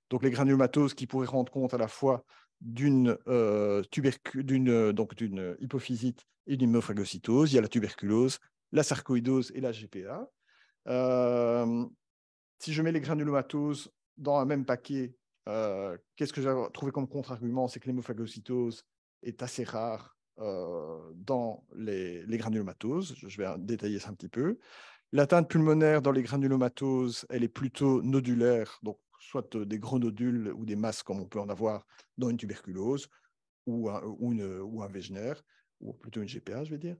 Donc les granulomatoses qui pourraient rendre compte à la fois d'une hypophysite et d'une myophagocytose. Il y a la tuberculose, la sarcoïdose et la GPA. Si je mets les granulomatoses dans un même paquet, qu'est-ce que j'ai trouvé comme contre-argument? C'est que l'hémophagocytose est assez rare dans les granulomatoses. Je vais détailler ça un petit peu. L'atteinte pulmonaire dans les granulomatoses, elle est plutôt nodulaire, donc soit des gros nodules ou des masses comme on peut en avoir dans une tuberculose ou un Wegener, ou plutôt une GPA, je vais dire,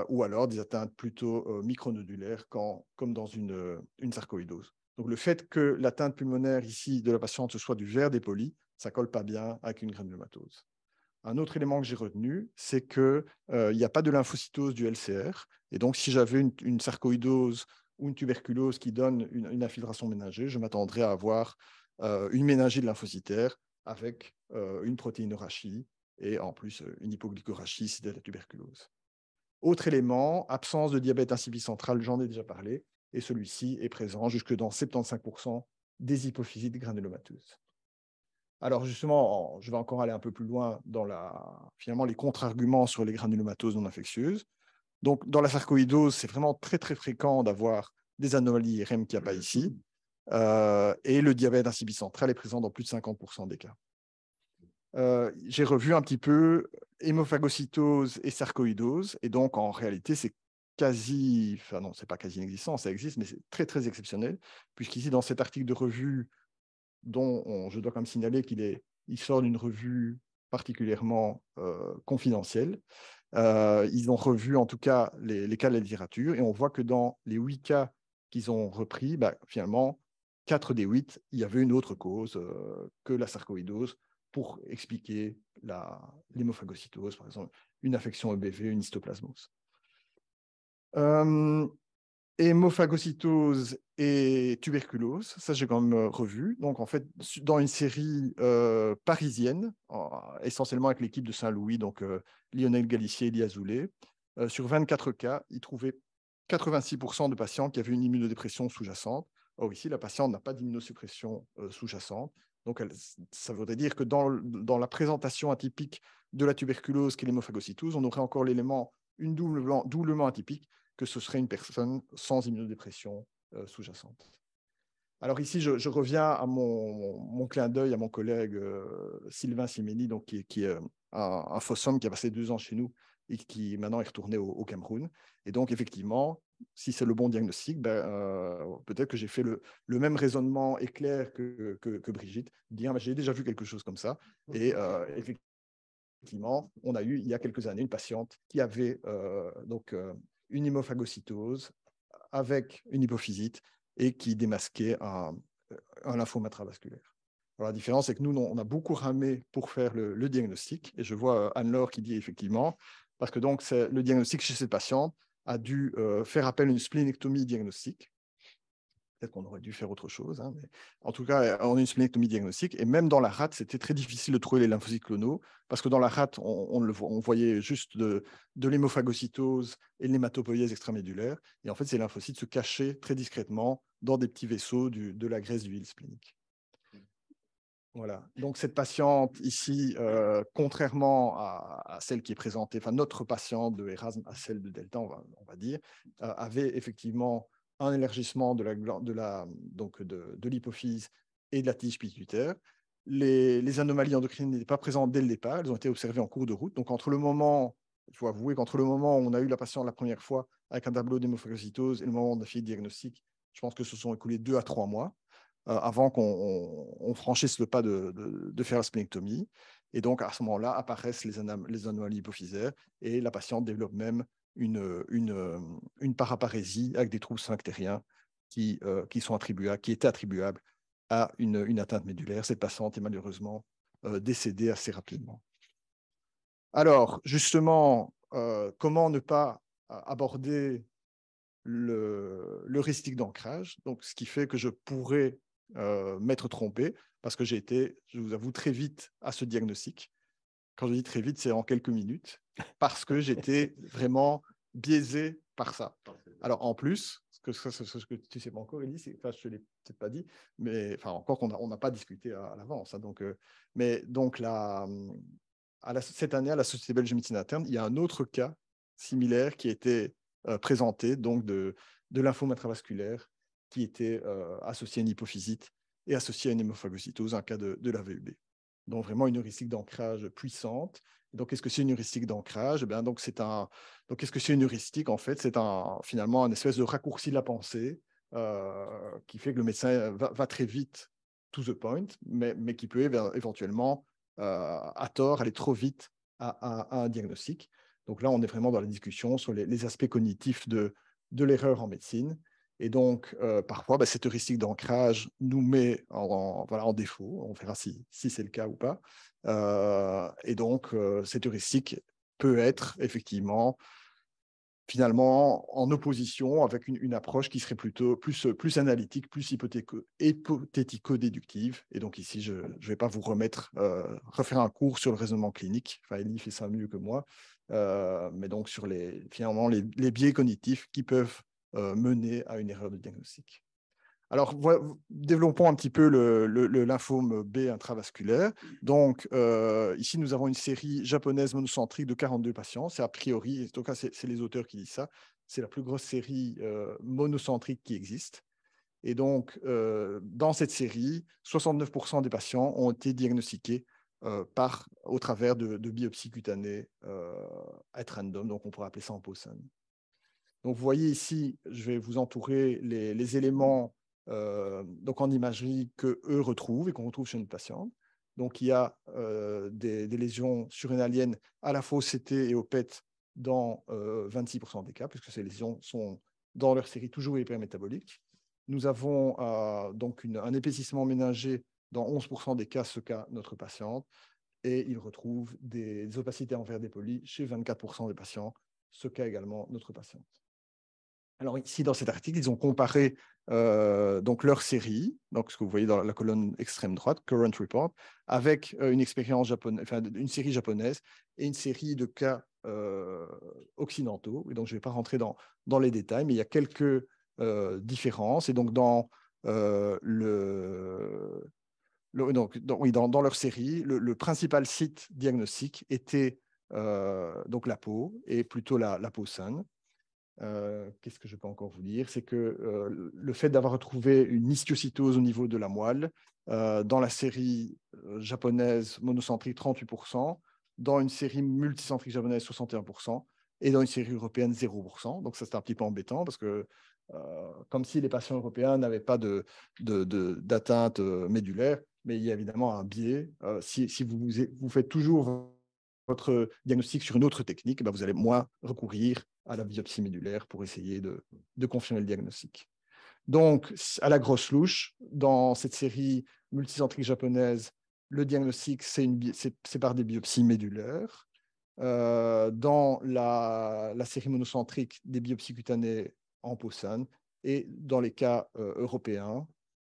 ou alors des atteintes plutôt micronodulaires comme dans une sarcoïdose. Donc le fait que l'atteinte pulmonaire ici de la patiente ce soit du verre dépoli, ça ne colle pas bien avec une granulomatose. Un autre élément que j'ai retenu, c'est qu'il n'y a pas de lymphocytose du LCR. Et donc, si j'avais une sarcoïdose ou une tuberculose qui donne une infiltration méningée, je m'attendrais à avoir une méningée de lymphocytaire avec une protéinorachie et en plus une hypoglycorachie si c'était la tuberculose. Autre élément, absence de diabète insipide central, j'en ai déjà parlé, et celui-ci est présent jusque dans 75% des hypophysites granulomateuses. Alors justement, je vais encore aller un peu plus loin dans finalement les contre-arguments sur les granulomatoses non infectieuses. Donc dans la sarcoïdose, c'est vraiment très très fréquent d'avoir des anomalies IRM qu'il n'y a pas ici. Et le diabète insipide central est présent dans plus de 50% des cas. J'ai revu un petit peu hémophagocytose et sarcoïdose, et donc en réalité, c'est non, c'est pas quasi inexistant, ça existe, mais c'est très très exceptionnel, puisqu'ici, dans cet article de revue, dont je dois quand même signaler il sort d'une revue particulièrement confidentielle, ils ont revu en tout cas les cas de la littérature, et on voit que dans les 8 cas qu'ils ont repris, finalement, 4 des 8, il y avait une autre cause que la sarcoïdose pour expliquer l'hémophagocytose, par exemple, une infection EBV, une histoplasmose. Hémophagocytose et tuberculose, ça j'ai quand même revu. Donc en fait, dans une série parisienne, essentiellement avec l'équipe de Saint-Louis, donc Lionel Galissier et Elie Azoulay, sur 24 cas, ils trouvaient 86% de patients qui avaient une immunodépression sous-jacente. Or ici, la patiente n'a pas d'immunosuppression sous-jacente. Donc ça voudrait dire que dans la présentation atypique de la tuberculose qu'est l'hémophagocytose, on aurait encore l'élément doublement atypique, que ce serait une personne sans immunodépression sous-jacente. Alors ici, je reviens à mon clin d'œil à mon collègue Sylvain Simény, donc qui est un fossum qui a passé 2 ans chez nous et qui maintenant est retourné au Cameroun. Et donc effectivement, si c'est le bon diagnostic, peut-être que j'ai fait le même raisonnement éclair que Brigitte, dire j'ai déjà vu quelque chose comme ça. Et effectivement, on a eu il y a quelques années une patiente qui avait une hémophagocytose avec une hypophysite et qui démasquait un lymphome intravasculaire. Alors, la différence, c'est que nous, on a beaucoup ramé pour faire le diagnostic. Et je vois Anne-Laure qui dit effectivement, parce que donc, le diagnostic chez cette patiente a dû faire appel à une splénectomie diagnostique. Peut-être qu'on aurait dû faire autre chose, hein, mais en tout cas, on a une splénectomie diagnostique. Et même dans la rate, c'était très difficile de trouver les lymphocytes clonaux, parce que dans la rate, on voyait juste de l'hémophagocytose et de l'hématopoïèse extramédulaire. Et en fait, ces lymphocytes se cachaient très discrètement dans des petits vaisseaux de la graisse du villi splénique. Voilà. Donc, cette patiente ici, contrairement à celle qui est présentée, enfin, notre patiente de Erasme à celle de Delta, on va dire, avait effectivement un élargissement de l'hypophyse et de la tige pituitaire. Les anomalies endocriniennes n'étaient pas présentes dès le départ, elles ont été observées en cours de route. Donc, il faut avouer qu'entre le moment où on a eu la patiente la première fois avec un tableau d'hémophagocytose et le moment où on a fait le diagnostic, je pense que se sont écoulés 2 à 3 mois avant qu'on franchisse le pas de faire la splénectomie. Et donc, à ce moment-là, apparaissent les anomalies hypophysaires et la patiente développe même une paraparésie avec des troubles sphinctériens qui étaient attribuables à une atteinte médulaire. Cette patiente est malheureusement décédée assez rapidement. Alors, justement, comment ne pas aborder le heuristique d'ancrage, donc ce qui fait que je pourrais m'être trompé, parce que j'ai été, je vous avoue, très vite à ce diagnostic. Quand je dis très vite, c'est en quelques minutes, parce que j'étais vraiment biaisé par ça. Alors, en plus, ce que tu ne sais pas encore, Elie, enfin, je ne te l'ai peut-être pas dit, mais enfin, encore qu'on n'a pas discuté à l'avance. Hein, donc, mais donc, cette année, à la Société belge de médecine interne, il y a un autre cas similaire qui a été présenté, donc de lymphome intravasculaire qui était associé à une hypophysite et associé à une hémophagocytose, un cas de la VUB. Donc, vraiment une heuristique d'ancrage puissante. Donc, qu'est-ce que c'est une heuristique d'ancrage? Donc, qu'est-ce que c'est une heuristique? En fait, c'est finalement un espèce de raccourci de la pensée qui fait que le médecin va très vite to the point, mais qui peut éventuellement, à tort, aller trop vite à un diagnostic. Donc là, on est vraiment dans la discussion sur les aspects cognitifs de l'erreur en médecine. Et donc, parfois, cette heuristique d'ancrage nous met en défaut. On verra si c'est le cas ou pas. Et donc, cette heuristique peut être effectivement, finalement, en opposition avec une approche qui serait plutôt plus analytique, plus hypothético-déductive. Et donc ici, je ne vais pas vous refaire un cours sur le raisonnement clinique. Enfin, Elie fait ça mieux que moi. Mais donc, sur finalement, les biais cognitifs qui peuvent mener à une erreur de diagnostic. Alors, développons un petit peu le lymphome B intravasculaire. Donc, ici, nous avons une série japonaise monocentrique de 42 patients. C'est a priori, en tout cas, c'est les auteurs qui disent ça, c'est la plus grosse série monocentrique qui existe. Et donc, dans cette série, 69% des patients ont été diagnostiqués au travers de biopsies cutanées at random. Donc, on pourrait appeler ça en POSAN. Donc, vous voyez ici, je vais vous entourer les éléments donc en imagerie qu'eux retrouvent et qu'on retrouve chez une patiente. Donc, il y a des lésions surrénaliennes à la fois au CT et au PET dans 26% des cas, puisque ces lésions sont dans leur série toujours hypermétaboliques. Nous avons donc un épaississement méningé dans 11% des cas, ce cas notre patiente, et ils retrouvent des opacités en verre dépoli chez 24% des patients, ce cas également notre patiente. Alors ici, dans cet article, ils ont comparé donc leur série, donc ce que vous voyez dans la colonne extrême droite, Current Report, avec une expérience japonaise, enfin une série japonaise et une série de cas occidentaux. Et donc, je ne vais pas rentrer dans les détails, mais il y a quelques différences. Et donc, dans dans leur série, le principal site diagnostique était donc la peau, et plutôt la peau saine. Qu'est-ce que je peux encore vous dire? C'est que le fait d'avoir retrouvé une histiocytose au niveau de la moelle, dans la série japonaise monocentrique, 38%, dans une série multicentrique japonaise, 61%, et dans une série européenne, 0%. Donc ça, c'est un petit peu embêtant, parce que comme si les patients européens n'avaient pas d'atteinte médulaire, mais il y a évidemment un biais. Si vous faites toujours votre diagnostic sur une autre technique, vous allez moins recourir à la biopsie médulaire pour essayer de confirmer le diagnostic. Donc, à la grosse louche, dans cette série multicentrique japonaise, le diagnostic, c'est par des biopsies médulaires. Dans la série monocentrique, des biopsies cutanées en peau saine, et dans les cas européens,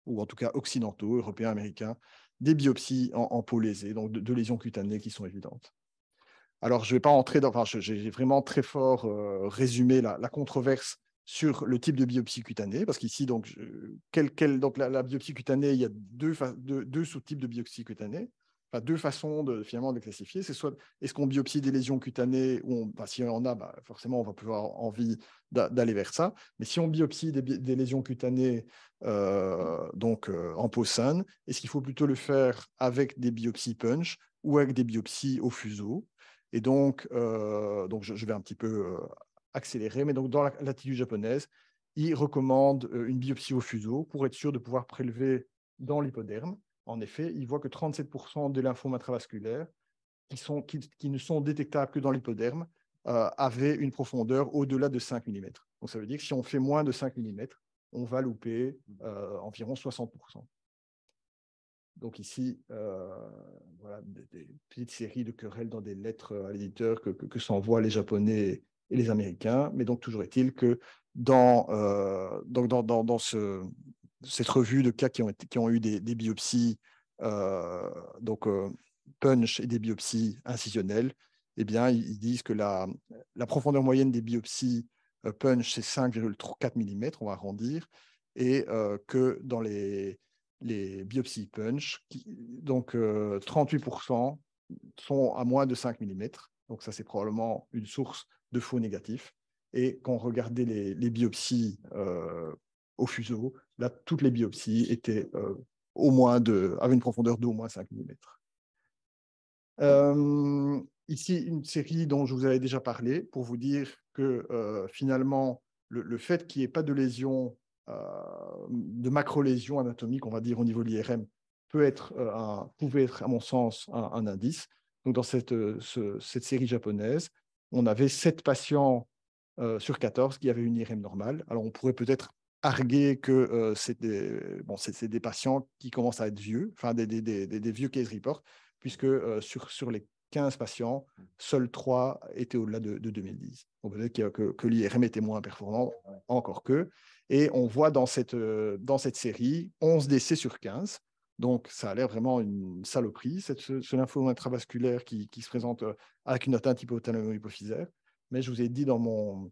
ou en tout cas occidentaux, européens, américains, des biopsies en peau lésée, donc de lésions cutanées qui sont évidentes. Alors, je ne vais pas entrer dans... Enfin, j'ai vraiment très fort résumé la controverse sur le type de biopsie cutanée, parce qu'ici, donc la biopsie cutanée, il y a deux sous-types de biopsie cutanée, enfin, deux façons finalement de classifier. C'est soit, est-ce qu'on biopsie des lésions cutanées, ou si on en a, forcément, on va pouvoir avoir envie d'aller vers ça. Mais si on biopsie des lésions cutanées en peau saine, est-ce qu'il faut plutôt le faire avec des biopsies punch ou avec des biopsies au fuseau? Et donc je vais un petit peu accélérer, mais donc dans l'attitude japonaise, ils recommandent une biopsie au fuseau pour être sûr de pouvoir prélever dans l'hypoderme. En effet, ils voient que 37% des lymphomes intravasculaires qui ne sont détectables que dans l'hypoderme avaient une profondeur au-delà de 5 mm. Donc, ça veut dire que si on fait moins de 5 mm, on va louper environ 60%. Donc ici, voilà, des petites séries de querelles dans des lettres à l'éditeur que s'envoient les Japonais et les Américains. Mais donc, toujours est-il que dans cette revue de cas qui ont eu des biopsies, punch et des biopsies incisionnelles, eh bien, ils disent que la profondeur moyenne des biopsies punch, c'est 5,4 mm, on va arrondir, et que dans les biopsies punch, donc 38% sont à moins de 5 mm. Donc ça, c'est probablement une source de faux négatifs. Et quand on regardait les biopsies au fuseau, là, toutes les biopsies étaient avaient une profondeur d'au moins 5 mm. Ici, une série dont je vous avais déjà parlé pour vous dire que finalement, le fait qu'il n'y ait pas de lésion, de macro-lésions anatomiques, on va dire, au niveau de l'IRM, pouvait être, à mon sens, un indice. Donc, dans cette série japonaise, on avait 7 patients sur 14 qui avaient une IRM normale. Alors, on pourrait peut-être arguer que c'est des patients qui commencent à être vieux, enfin des vieux case reports, puisque sur les 15 patients, seuls 3 étaient au-delà de 2010. Donc peut-être que l'IRM était moins performant, encore que. Et on voit dans cette série 11 décès sur 15. Donc ça a l'air vraiment une saloperie, ce lymphome intravasculaire qui se présente avec une atteinte hypothalamo-hypophysaire. Mais je vous ai dit dans mon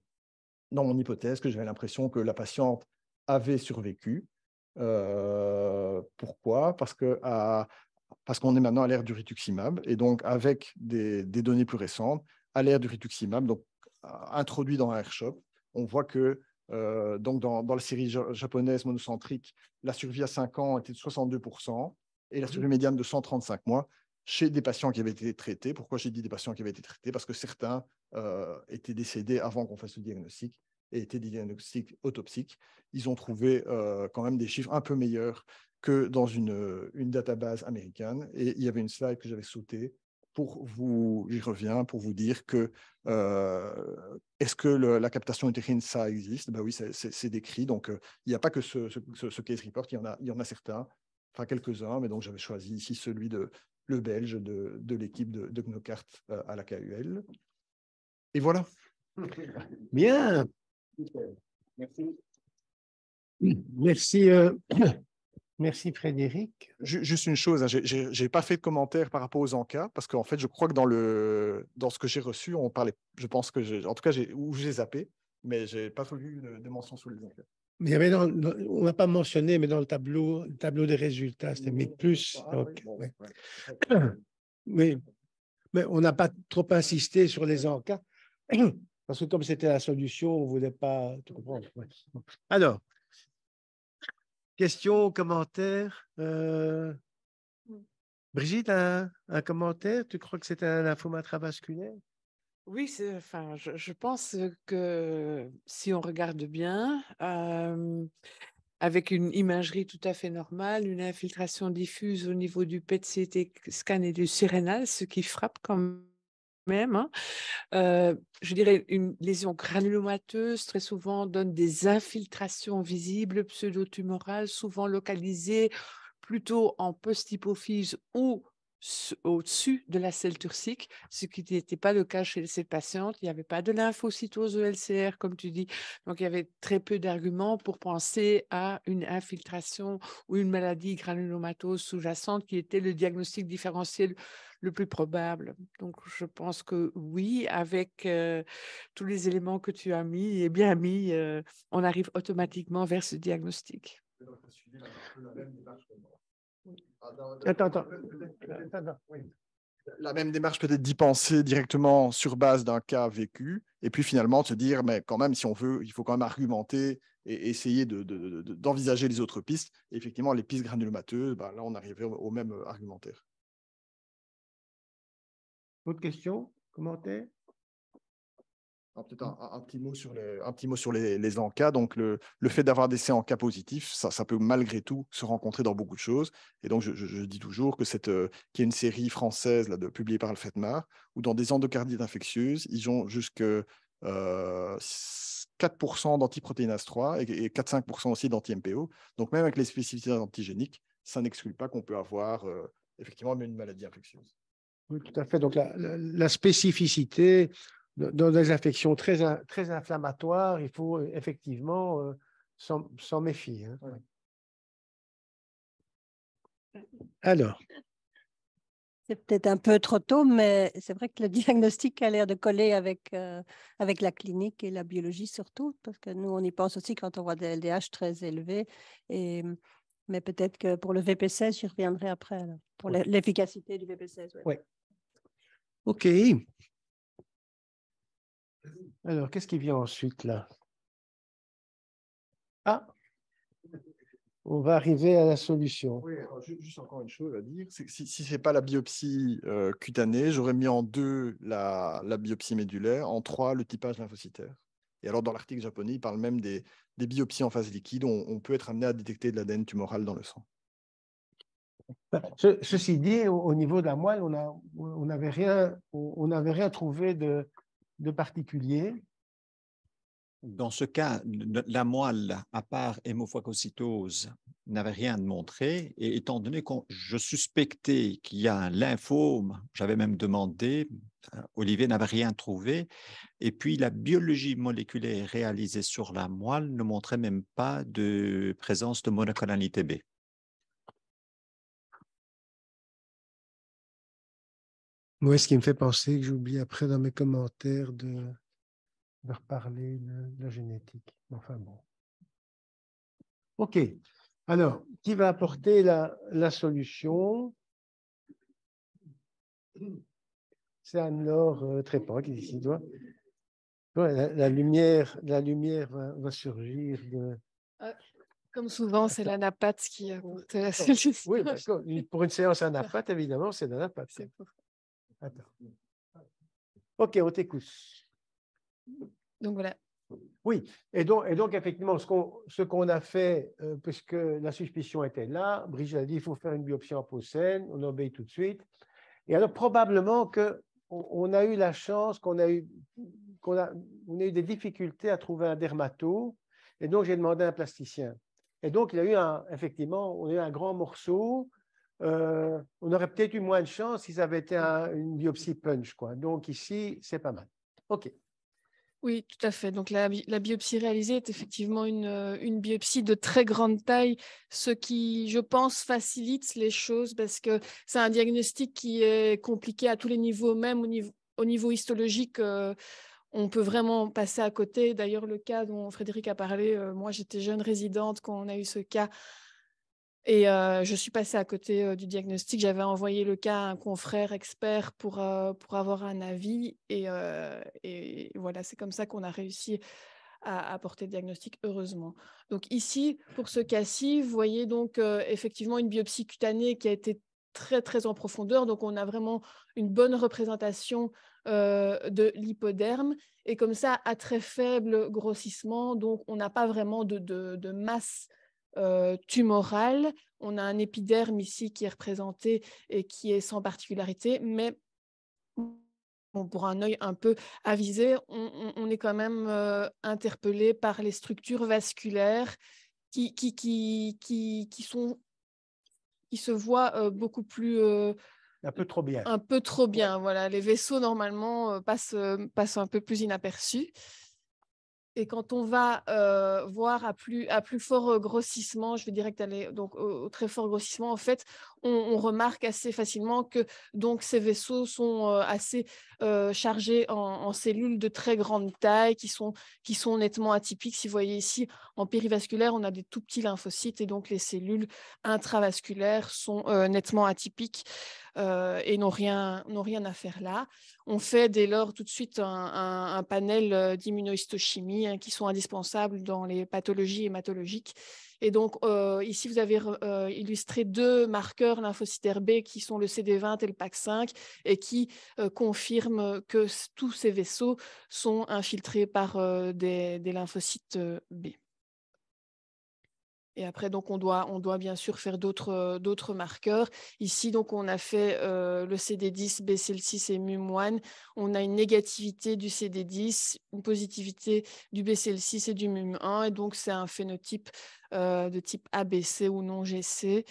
hypothèse que j'avais l'impression que la patiente avait survécu. Pourquoi ? Parce qu'on est maintenant à l'ère du rituximab, et donc avec des données plus récentes, à l'ère du rituximab, donc introduit dans AirShop, on voit que donc dans la série japonaise monocentrique, la survie à 5 ans était de 62% et la survie médiane de 135 mois chez des patients qui avaient été traités. Pourquoi j'ai dit des patients qui avaient été traités ? Parce que certains étaient décédés avant qu'on fasse le diagnostic et étaient des diagnostics autopsiques. Ils ont trouvé quand même des chiffres un peu meilleurs que dans une database américaine. Et il y avait une slide que j'avais sautée j'y reviens, pour vous dire que est-ce que la captation utérine, ça existe ? Ben oui, c'est décrit. Donc, il n'y a pas que ce case report, il y en a certains, enfin quelques-uns, mais donc j'avais choisi ici celui le belge de l'équipe de Gnocart à la KUL. Et voilà. Bien. Merci. Merci. Merci Frédéric. Juste une chose, hein, je n'ai pas fait de commentaire par rapport aux encas, parce qu'en fait, je crois que dans ce que j'ai reçu, on parlait, je pense que en tout cas, j'ai zappé, mais je n'ai pas vu de mention sur les encas. Mais il y avait on n'a pas mentionné, mais dans le tableau des résultats, c'était mis plus. Donc, oui, oui, mais on n'a pas trop insisté sur les encas, parce que comme c'était la solution, on ne voulait pas tout comprendre. Ouais. Alors, questions, commentaires Brigitte, un commentaire? Tu crois que c'est un lymphome intravasculaire? Oui, je pense que si on regarde bien, avec une imagerie tout à fait normale, une infiltration diffuse au niveau du PET-CT scan et du surrénal, ce qui frappe quand même, hein. Je dirais une lésion granulomateuse très souvent donne des infiltrations visibles pseudo-tumorales, souvent localisées plutôt en post-hypophyse ou au-dessus de la selle turcique, ce qui n'était pas le cas chez cette patiente. Il n'y avait pas de lymphocytose de LCR, comme tu dis. Donc, il y avait très peu d'arguments pour penser à une infiltration ou une maladie granulomatose sous-jacente qui était le diagnostic différentiel le plus probable. Donc, je pense que oui, avec tous les éléments que tu as mis et bien mis, on arrive automatiquement vers ce diagnostic. Attends. Oui. La même démarche peut-être d'y penser directement sur base d'un cas vécu, et puis finalement de se dire, mais quand même, si on veut, il faut quand même argumenter et essayer d'envisager les autres pistes. Et effectivement, les pistes granulomateuses, ben là, on arrivait au même argumentaire. Autre question, commentaire? Peut-être un petit mot sur les ANCA. Donc, le fait d'avoir des ANCA positifs, ça peut malgré tout se rencontrer dans beaucoup de choses. Et donc, je dis toujours que qu'il y a une série française publiée par Alfred-Mar, où dans des endocardites infectieuses, ils ont jusque 4% d'antiprotéinase 3 et 4-5% aussi d'anti-MPO. Donc, même avec les spécificités antigéniques, ça n'exclut pas qu'on peut avoir effectivement une maladie infectieuse. Oui, tout à fait. Donc, la spécificité dans des infections très inflammatoires, il faut effectivement s'en méfier. Hein. Oui. Alors, C'est peut-être un peu trop tôt, mais c'est vrai que le diagnostic a l'air de coller avec la clinique et la biologie surtout, parce que nous, on y pense aussi quand on voit des LDH très élevés. Mais peut-être que pour le VP16, j'y reviendrai après, alors, pour l'efficacité du VP16. Oui. OK. Alors, qu'est-ce qui vient ensuite là? Ah, on va arriver à la solution. Oui, juste encore une chose à dire, c'est que si ce n'est pas la biopsie cutanée, j'aurais mis en 2 la biopsie médulaire, en 3 le typage lymphocytaire. Et alors, dans l'article japonais, il parle même des biopsies en phase liquide, on peut être amené à détecter de l'ADN tumoral dans le sang. Ceci dit, au niveau de la moelle, on n'avait rien trouvé de particulier. Dans ce cas, la moelle, à part hémophagocytose, n'avait rien montré. Et étant donné que je suspectais qu'il y a un lymphome, j'avais même demandé, Olivier n'avait rien trouvé. Et puis, la biologie moléculaire réalisée sur la moelle ne montrait même pas de présence de monoclonalité B. Moi, ce qui me fait penser que j'oublie après dans mes commentaires de reparler de la génétique. Enfin bon. OK. Alors, qui va apporter la solution? C'est Anne-Laure Trépan qui ici doit. La lumière va surgir de. Comme souvent, c'est l'anapathe qui apporte la solution. Oui, d'accord. Pour une séance anapathe, évidemment, c'est l'anapathe. Attends. OK, on t'écoute. Donc voilà. Oui, et donc effectivement, ce qu'on a fait, puisque la suspicion était là, Brigitte a dit il faut faire une biopsie en peau saine, on obéit tout de suite. Et alors probablement qu'on a eu la chance, on a eu des difficultés à trouver un dermato, et donc j'ai demandé à un plasticien. Et donc il y a eu effectivement, on a eu un grand morceau. On aurait peut-être eu moins de chance si ça avait été une biopsie punch, quoi. Donc ici, c'est pas mal. OK. Oui, tout à fait. Donc, la biopsie réalisée est effectivement une biopsie de très grande taille, ce qui, je pense, facilite les choses parce que c'est un diagnostic qui est compliqué à tous les niveaux, même au niveau histologique. On peut vraiment passer à côté. D'ailleurs, le cas dont Frédéric a parlé, moi, j'étais jeune résidente quand on a eu ce cas. Et je suis passée à côté du diagnostic. J'avais envoyé le cas à un confrère expert pour avoir un avis. Et voilà, c'est comme ça qu'on a réussi à apporter le diagnostic, heureusement. Donc ici, pour ce cas-ci, vous voyez donc effectivement une biopsie cutanée qui a été très, très en profondeur. Donc, on a vraiment une bonne représentation de l'hypoderme. Et comme ça, à très faible grossissement, donc on n'a pas vraiment de masse tumorale. On a un épiderme ici qui est représenté et qui est sans particularité, mais pour un œil un peu avisé, on est quand même interpellé par les structures vasculaires qui se voient beaucoup plus... un peu trop bien. Un peu trop bien, voilà. Les vaisseaux, normalement, passent un peu plus inaperçus. Et quand on va voir à plus fort grossissement, je vais direct aller donc, au très fort grossissement, en fait, on remarque assez facilement que donc, ces vaisseaux sont assez chargés en cellules de très grande taille qui sont nettement atypiques. Si vous voyez ici, en périvasculaire, on a des tout petits lymphocytes et donc les cellules intravasculaires sont nettement atypiques. et n'ont rien à faire là. On fait dès lors tout de suite un panel d'immunohistochimie qui sont indispensables dans les pathologies hématologiques. Et donc, ici, vous avez illustré 2 marqueurs lymphocytes B qui sont le CD20 et le PAC5 et qui confirment que tous ces vaisseaux sont infiltrés par des lymphocytes B. Et après, donc, on doit bien sûr faire d'autres marqueurs. Ici, donc, on a fait le CD10, BCL6 et MUM1. On a une négativité du CD10, une positivité du BCL6 et du MUM1. Et donc, c'est un phénotype de type ABC ou non GC.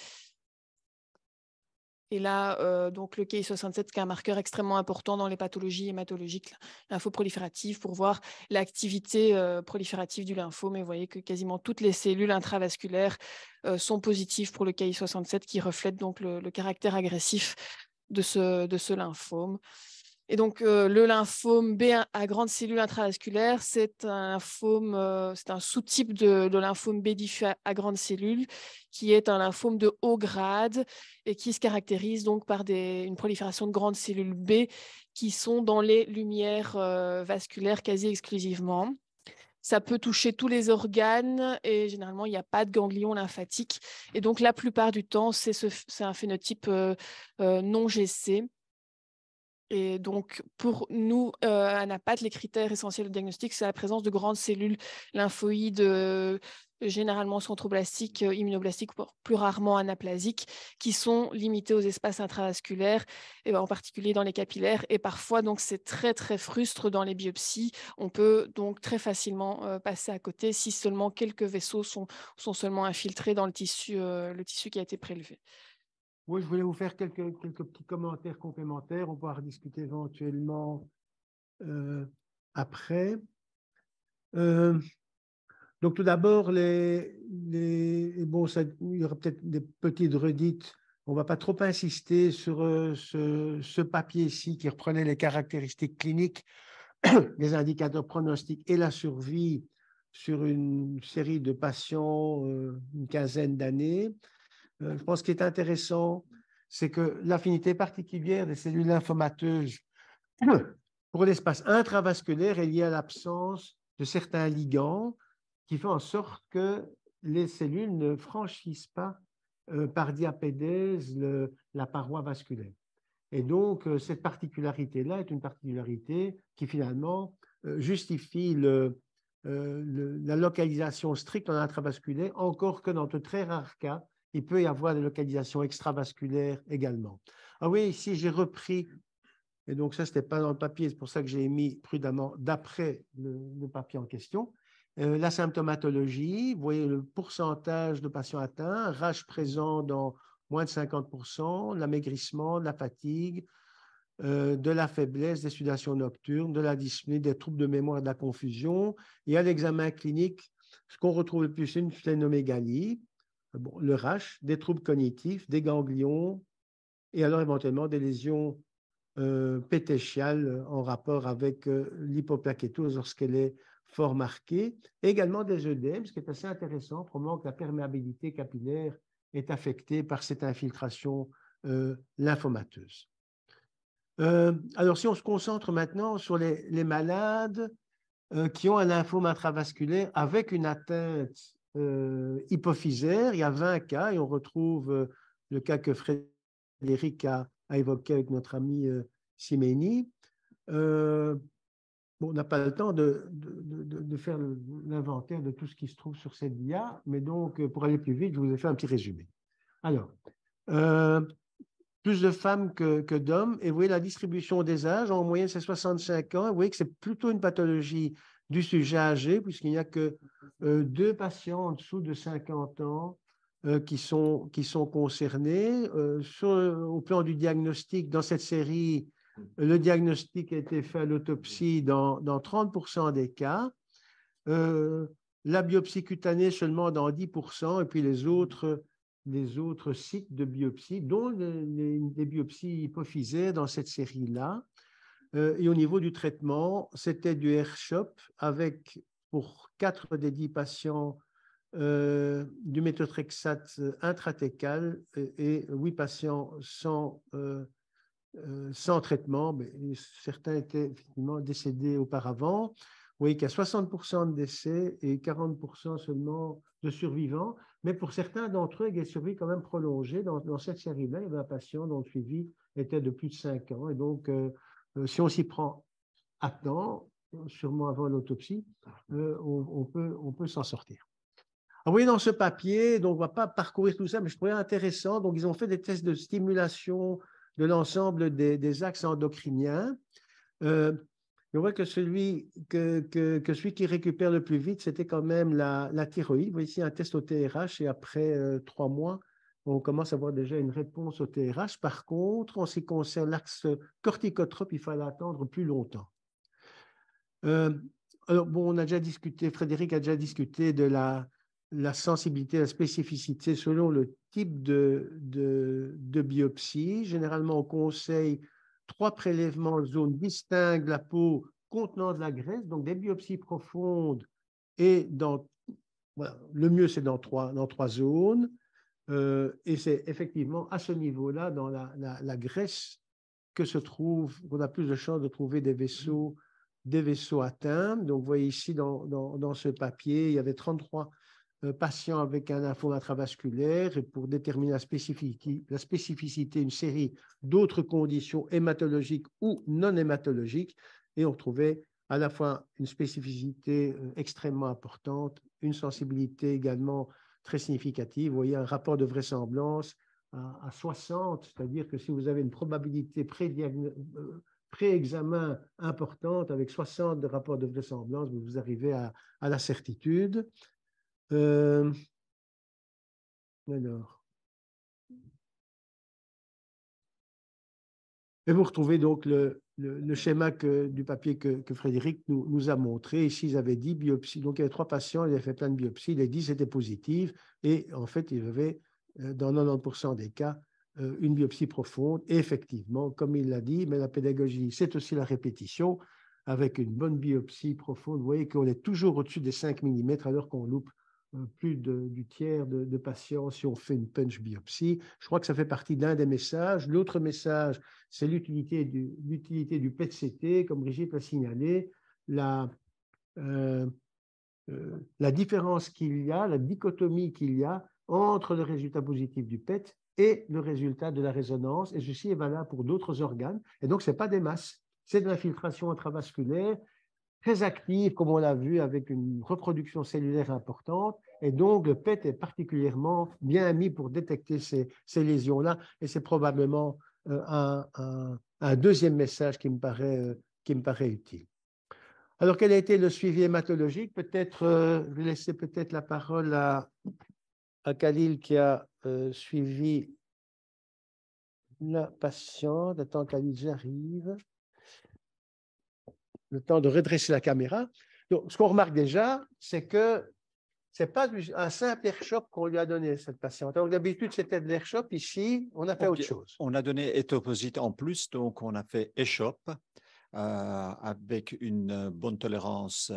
Et là, donc le Ki67, qui est un marqueur extrêmement important dans les pathologies hématologiques lymphoprolifératives pour voir l'activité proliférative du lymphome. Et vous voyez que quasiment toutes les cellules intravasculaires sont positives pour le Ki67, qui reflète donc le caractère agressif de ce lymphome. Et donc, le lymphome B à grande cellule intravasculaire, c'est un sous-type de lymphome B diffus à grande cellule, qui est un lymphome de haut grade et qui se caractérise donc par une prolifération de grandes cellules B qui sont dans les lumières vasculaires quasi exclusivement. Ça peut toucher tous les organes et généralement, il n'y a pas de ganglion lymphatique. Et donc, la plupart du temps, c'est un phénotype non GC. Et donc, pour nous, à NAPAT, les critères essentiels de diagnostic, c'est la présence de grandes cellules lymphoïdes, généralement centroblastiques, immunoblastiques, plus rarement anaplasiques, qui sont limitées aux espaces intravasculaires, et en particulier dans les capillaires. Et parfois, donc, c'est très, très frustre dans les biopsies. On peut donc très facilement passer à côté si seulement quelques vaisseaux sont seulement infiltrés dans le tissu qui a été prélevé. Oui, je voulais vous faire quelques petits commentaires complémentaires. On pourra rediscuter éventuellement après. Donc, tout d'abord, bon, il y aura peut-être des petites redites. On ne va pas trop insister sur ce papier-ci qui reprenait les caractéristiques cliniques, les indicateurs pronostiques et la survie sur une série de patients, une quinzaine d'années. Je pense qu'il est intéressant, c'est que l'affinité particulière des cellules lymphomateuses pour l'espace intravasculaire est liée à l'absence de certains ligands qui font en sorte que les cellules ne franchissent pas par diapédèse la paroi vasculaire. Et donc, cette particularité-là est une particularité qui finalement justifie la localisation stricte en intravasculaire, encore que dans de très rares cas, il peut y avoir des localisations extravasculaires également. Ah oui, ici, j'ai repris, et donc ça, ce n'était pas dans le papier, c'est pour ça que j'ai mis prudemment d'après le papier en question, la symptomatologie. Vous voyez le pourcentage de patients atteints, rage présent dans moins de 50%, l'amaigrissement, de la fatigue, de la faiblesse, des sudations nocturnes, de la dyspnée, des troubles de mémoire, de la confusion. Et à l'examen clinique, ce qu'on retrouve le plus, c'est une sphlénomégalie, bon, le rash, des troubles cognitifs, des ganglions, et alors éventuellement des lésions pétéchiales en rapport avec l'hypoplaquétose lorsqu'elle est fort marquée. Et également des œdèmes, ce qui est assez intéressant, probablement que la perméabilité capillaire est affectée par cette infiltration lymphomateuse. Alors, si on se concentre maintenant sur les malades qui ont un lymphome intravasculaire avec une atteinte hypophysaire, il y a 20 cas et on retrouve le cas que Frédéric a évoqué avec notre ami Siméni. Bon, on n'a pas le temps de faire l'inventaire de tout ce qui se trouve sur cette dia, mais donc, pour aller plus vite, je vous ai fait un petit résumé. Alors, plus de femmes que d'hommes, et vous voyez la distribution des âges, en moyenne c'est 65 ans, vous voyez que c'est plutôt une pathologie du sujet âgé, puisqu'il n'y a que 2 patients en dessous de 50 ans qui sont concernés. Au plan du diagnostic, dans cette série, le diagnostic a été fait à l'autopsie dans 30% des cas, la biopsie cutanée seulement dans 10%, et puis les autres sites de biopsie, dont les biopsies hypophysaires dans cette série-là. Et au niveau du traitement, c'était du R-CHOP avec, pour 4 des 10 patients, du méthotrexate intratécal et 8 patients sans sans traitement, mais certains étaient effectivement décédés auparavant. Vous voyez qu'il y a 60% de décès et 40% seulement de survivants, mais pour certains d'entre eux, il y a des survies quand même prolongées. Dans cette série-là, il y avait un patient dont le suivi était de plus de 5 ans. Et donc, si on s'y prend à temps, sûrement avant l'autopsie, on peut s'en sortir. Alors, vous voyez dans ce papier, donc on ne va pas parcourir tout ça, mais je trouvais intéressant. Donc, ils ont fait des tests de stimulation de l'ensemble des axes endocriniens. On voit que celui qui récupère le plus vite, c'était quand même la thyroïde. Vous voyez ici un test au TRH et après 3 mois, on commence à avoir déjà une réponse au TRH. Par contre, en ce qui concerne l'axe corticotrope, il fallait attendre plus longtemps. Alors, bon, on a déjà discuté, Frédéric a déjà discuté de la sensibilité, la spécificité selon le type de biopsie. Généralement, on conseille 3 prélèvements en zone distincte de la peau contenant de la graisse, donc des biopsies profondes et voilà, le mieux c'est dans trois zones. Et c'est effectivement à ce niveau-là, dans la graisse, qu'on a plus de chances de trouver des vaisseaux atteints. Donc, vous voyez ici dans ce papier, il y avait 33 patients avec un lymphome intravasculaire et pour déterminer la spécificité, une série d'autres conditions hématologiques ou non hématologiques. Et on trouvait à la fois une spécificité extrêmement importante, une sensibilité également très significative. Vous voyez un rapport de vraisemblance à 60, c'est-à-dire que si vous avez une probabilité pré-examen importante, avec 60 de rapports de vraisemblance, vous arrivez à la certitude. Alors. Et vous retrouvez donc le schéma du papier que Frédéric nous a montré. Ici, ils avaient 10 biopsies. Donc, il y avait 3 patients, ils avaient fait plein de biopsies. Les 10 étaient positives. Et en fait, ils avaient, dans 90% des cas, une biopsie profonde. Et effectivement, comme il l'a dit, mais la pédagogie, c'est aussi la répétition. Avec une bonne biopsie profonde, vous voyez qu'on est toujours au-dessus des 5 mm alors qu'on loupe plus du tiers de patients si on fait une punch biopsie. Je crois que ça fait partie d'un des messages. L'autre message, c'est l'utilité du PET-CT, comme Brigitte l'a signalé, la différence qu'il y a, la dichotomie qu'il y a entre le résultat positif du PET et le résultat de la résonance, et ceci est valable pour d'autres organes. Et donc, ce n'est pas des masses, c'est de l'infiltration intravasculaire, très active, comme on l'a vu, avec une reproduction cellulaire importante. Et donc, le PET est particulièrement bien mis pour détecter ces lésions-là. Et c'est probablement un deuxième message qui me paraît utile. Alors, quel a été le suivi hématologique? Peut-être, je vais laisser peut-être la parole à Khalil qui a suivi la patiente. Attends, Khalil, j'arrive. Le temps de redresser la caméra. Donc, ce qu'on remarque déjà, c'est que ce n'est pas un simple air-shop qu'on lui a donné, cette patiente. Donc, d'habitude, c'était de l'air-shop. Ici, on a fait autre chose. On a donné étoposite en plus, donc on a fait air-shop avec une bonne tolérance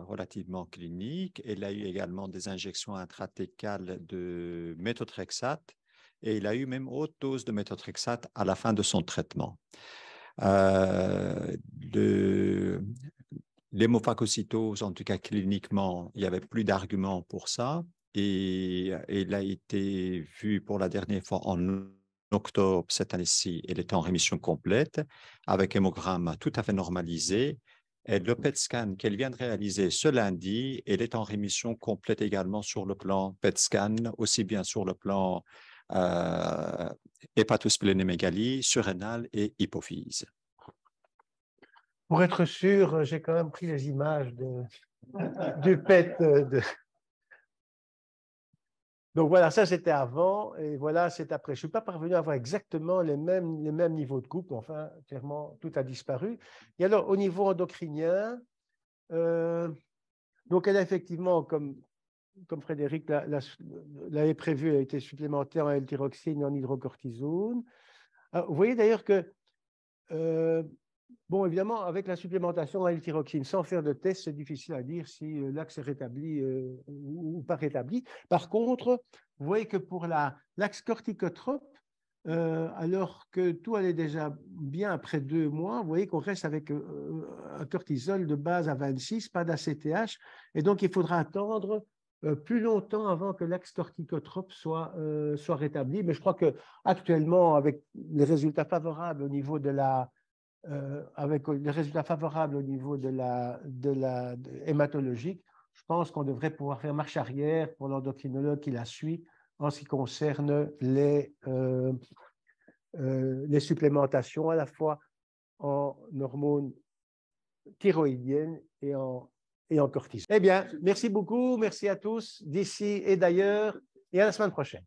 relativement clinique. Il a eu également des injections intrathecales de méthotrexate et il a eu même haute dose de méthotrexate à la fin de son traitement. L'hémophagocytose, en tout cas cliniquement, il n'y avait plus d'arguments pour ça. Et il a été vu pour la dernière fois en octobre cette année-ci. Il était en rémission complète avec hémogramme tout à fait normalisé. Et le PET scan qu'elle vient de réaliser ce lundi, elle est en rémission complète également sur le plan PET scan, aussi bien sur le plan hépatosplénémégalie, surrénale et hypophyse. Pour être sûr, j'ai quand même pris les images du PET. Donc voilà, ça c'était avant et voilà, c'est après. Je ne suis pas parvenu à avoir exactement les mêmes niveaux de coupe, enfin, clairement, tout a disparu. Et alors, au niveau endocrinien, donc elle a effectivement, comme Frédéric l'avait prévu, elle a été supplémentaire en L-tyroxine et en hydrocortisone. Alors, vous voyez d'ailleurs que bon, évidemment, avec la supplémentation en L-tyroxine, sans faire de test, c'est difficile à dire si l'axe est rétabli ou pas rétabli. Par contre, vous voyez que pour l'axe corticotrope, alors que tout allait déjà bien après 2 mois. Vous voyez qu'on reste avec un cortisol de base à 26, pas d'ACTH, et donc il faudra attendre plus longtemps avant que l'axe corticotrope soit rétabli. Mais je crois qu'actuellement, avec les résultats favorables au niveau de la hématologique, je pense qu'on devrait pouvoir faire marche arrière pour l'endocrinologue qui la suit en ce qui concerne les supplémentations à la fois en hormones thyroïdiennes et en cortisol. Eh bien, merci beaucoup, merci à tous d'ici et d'ailleurs, et à la semaine prochaine.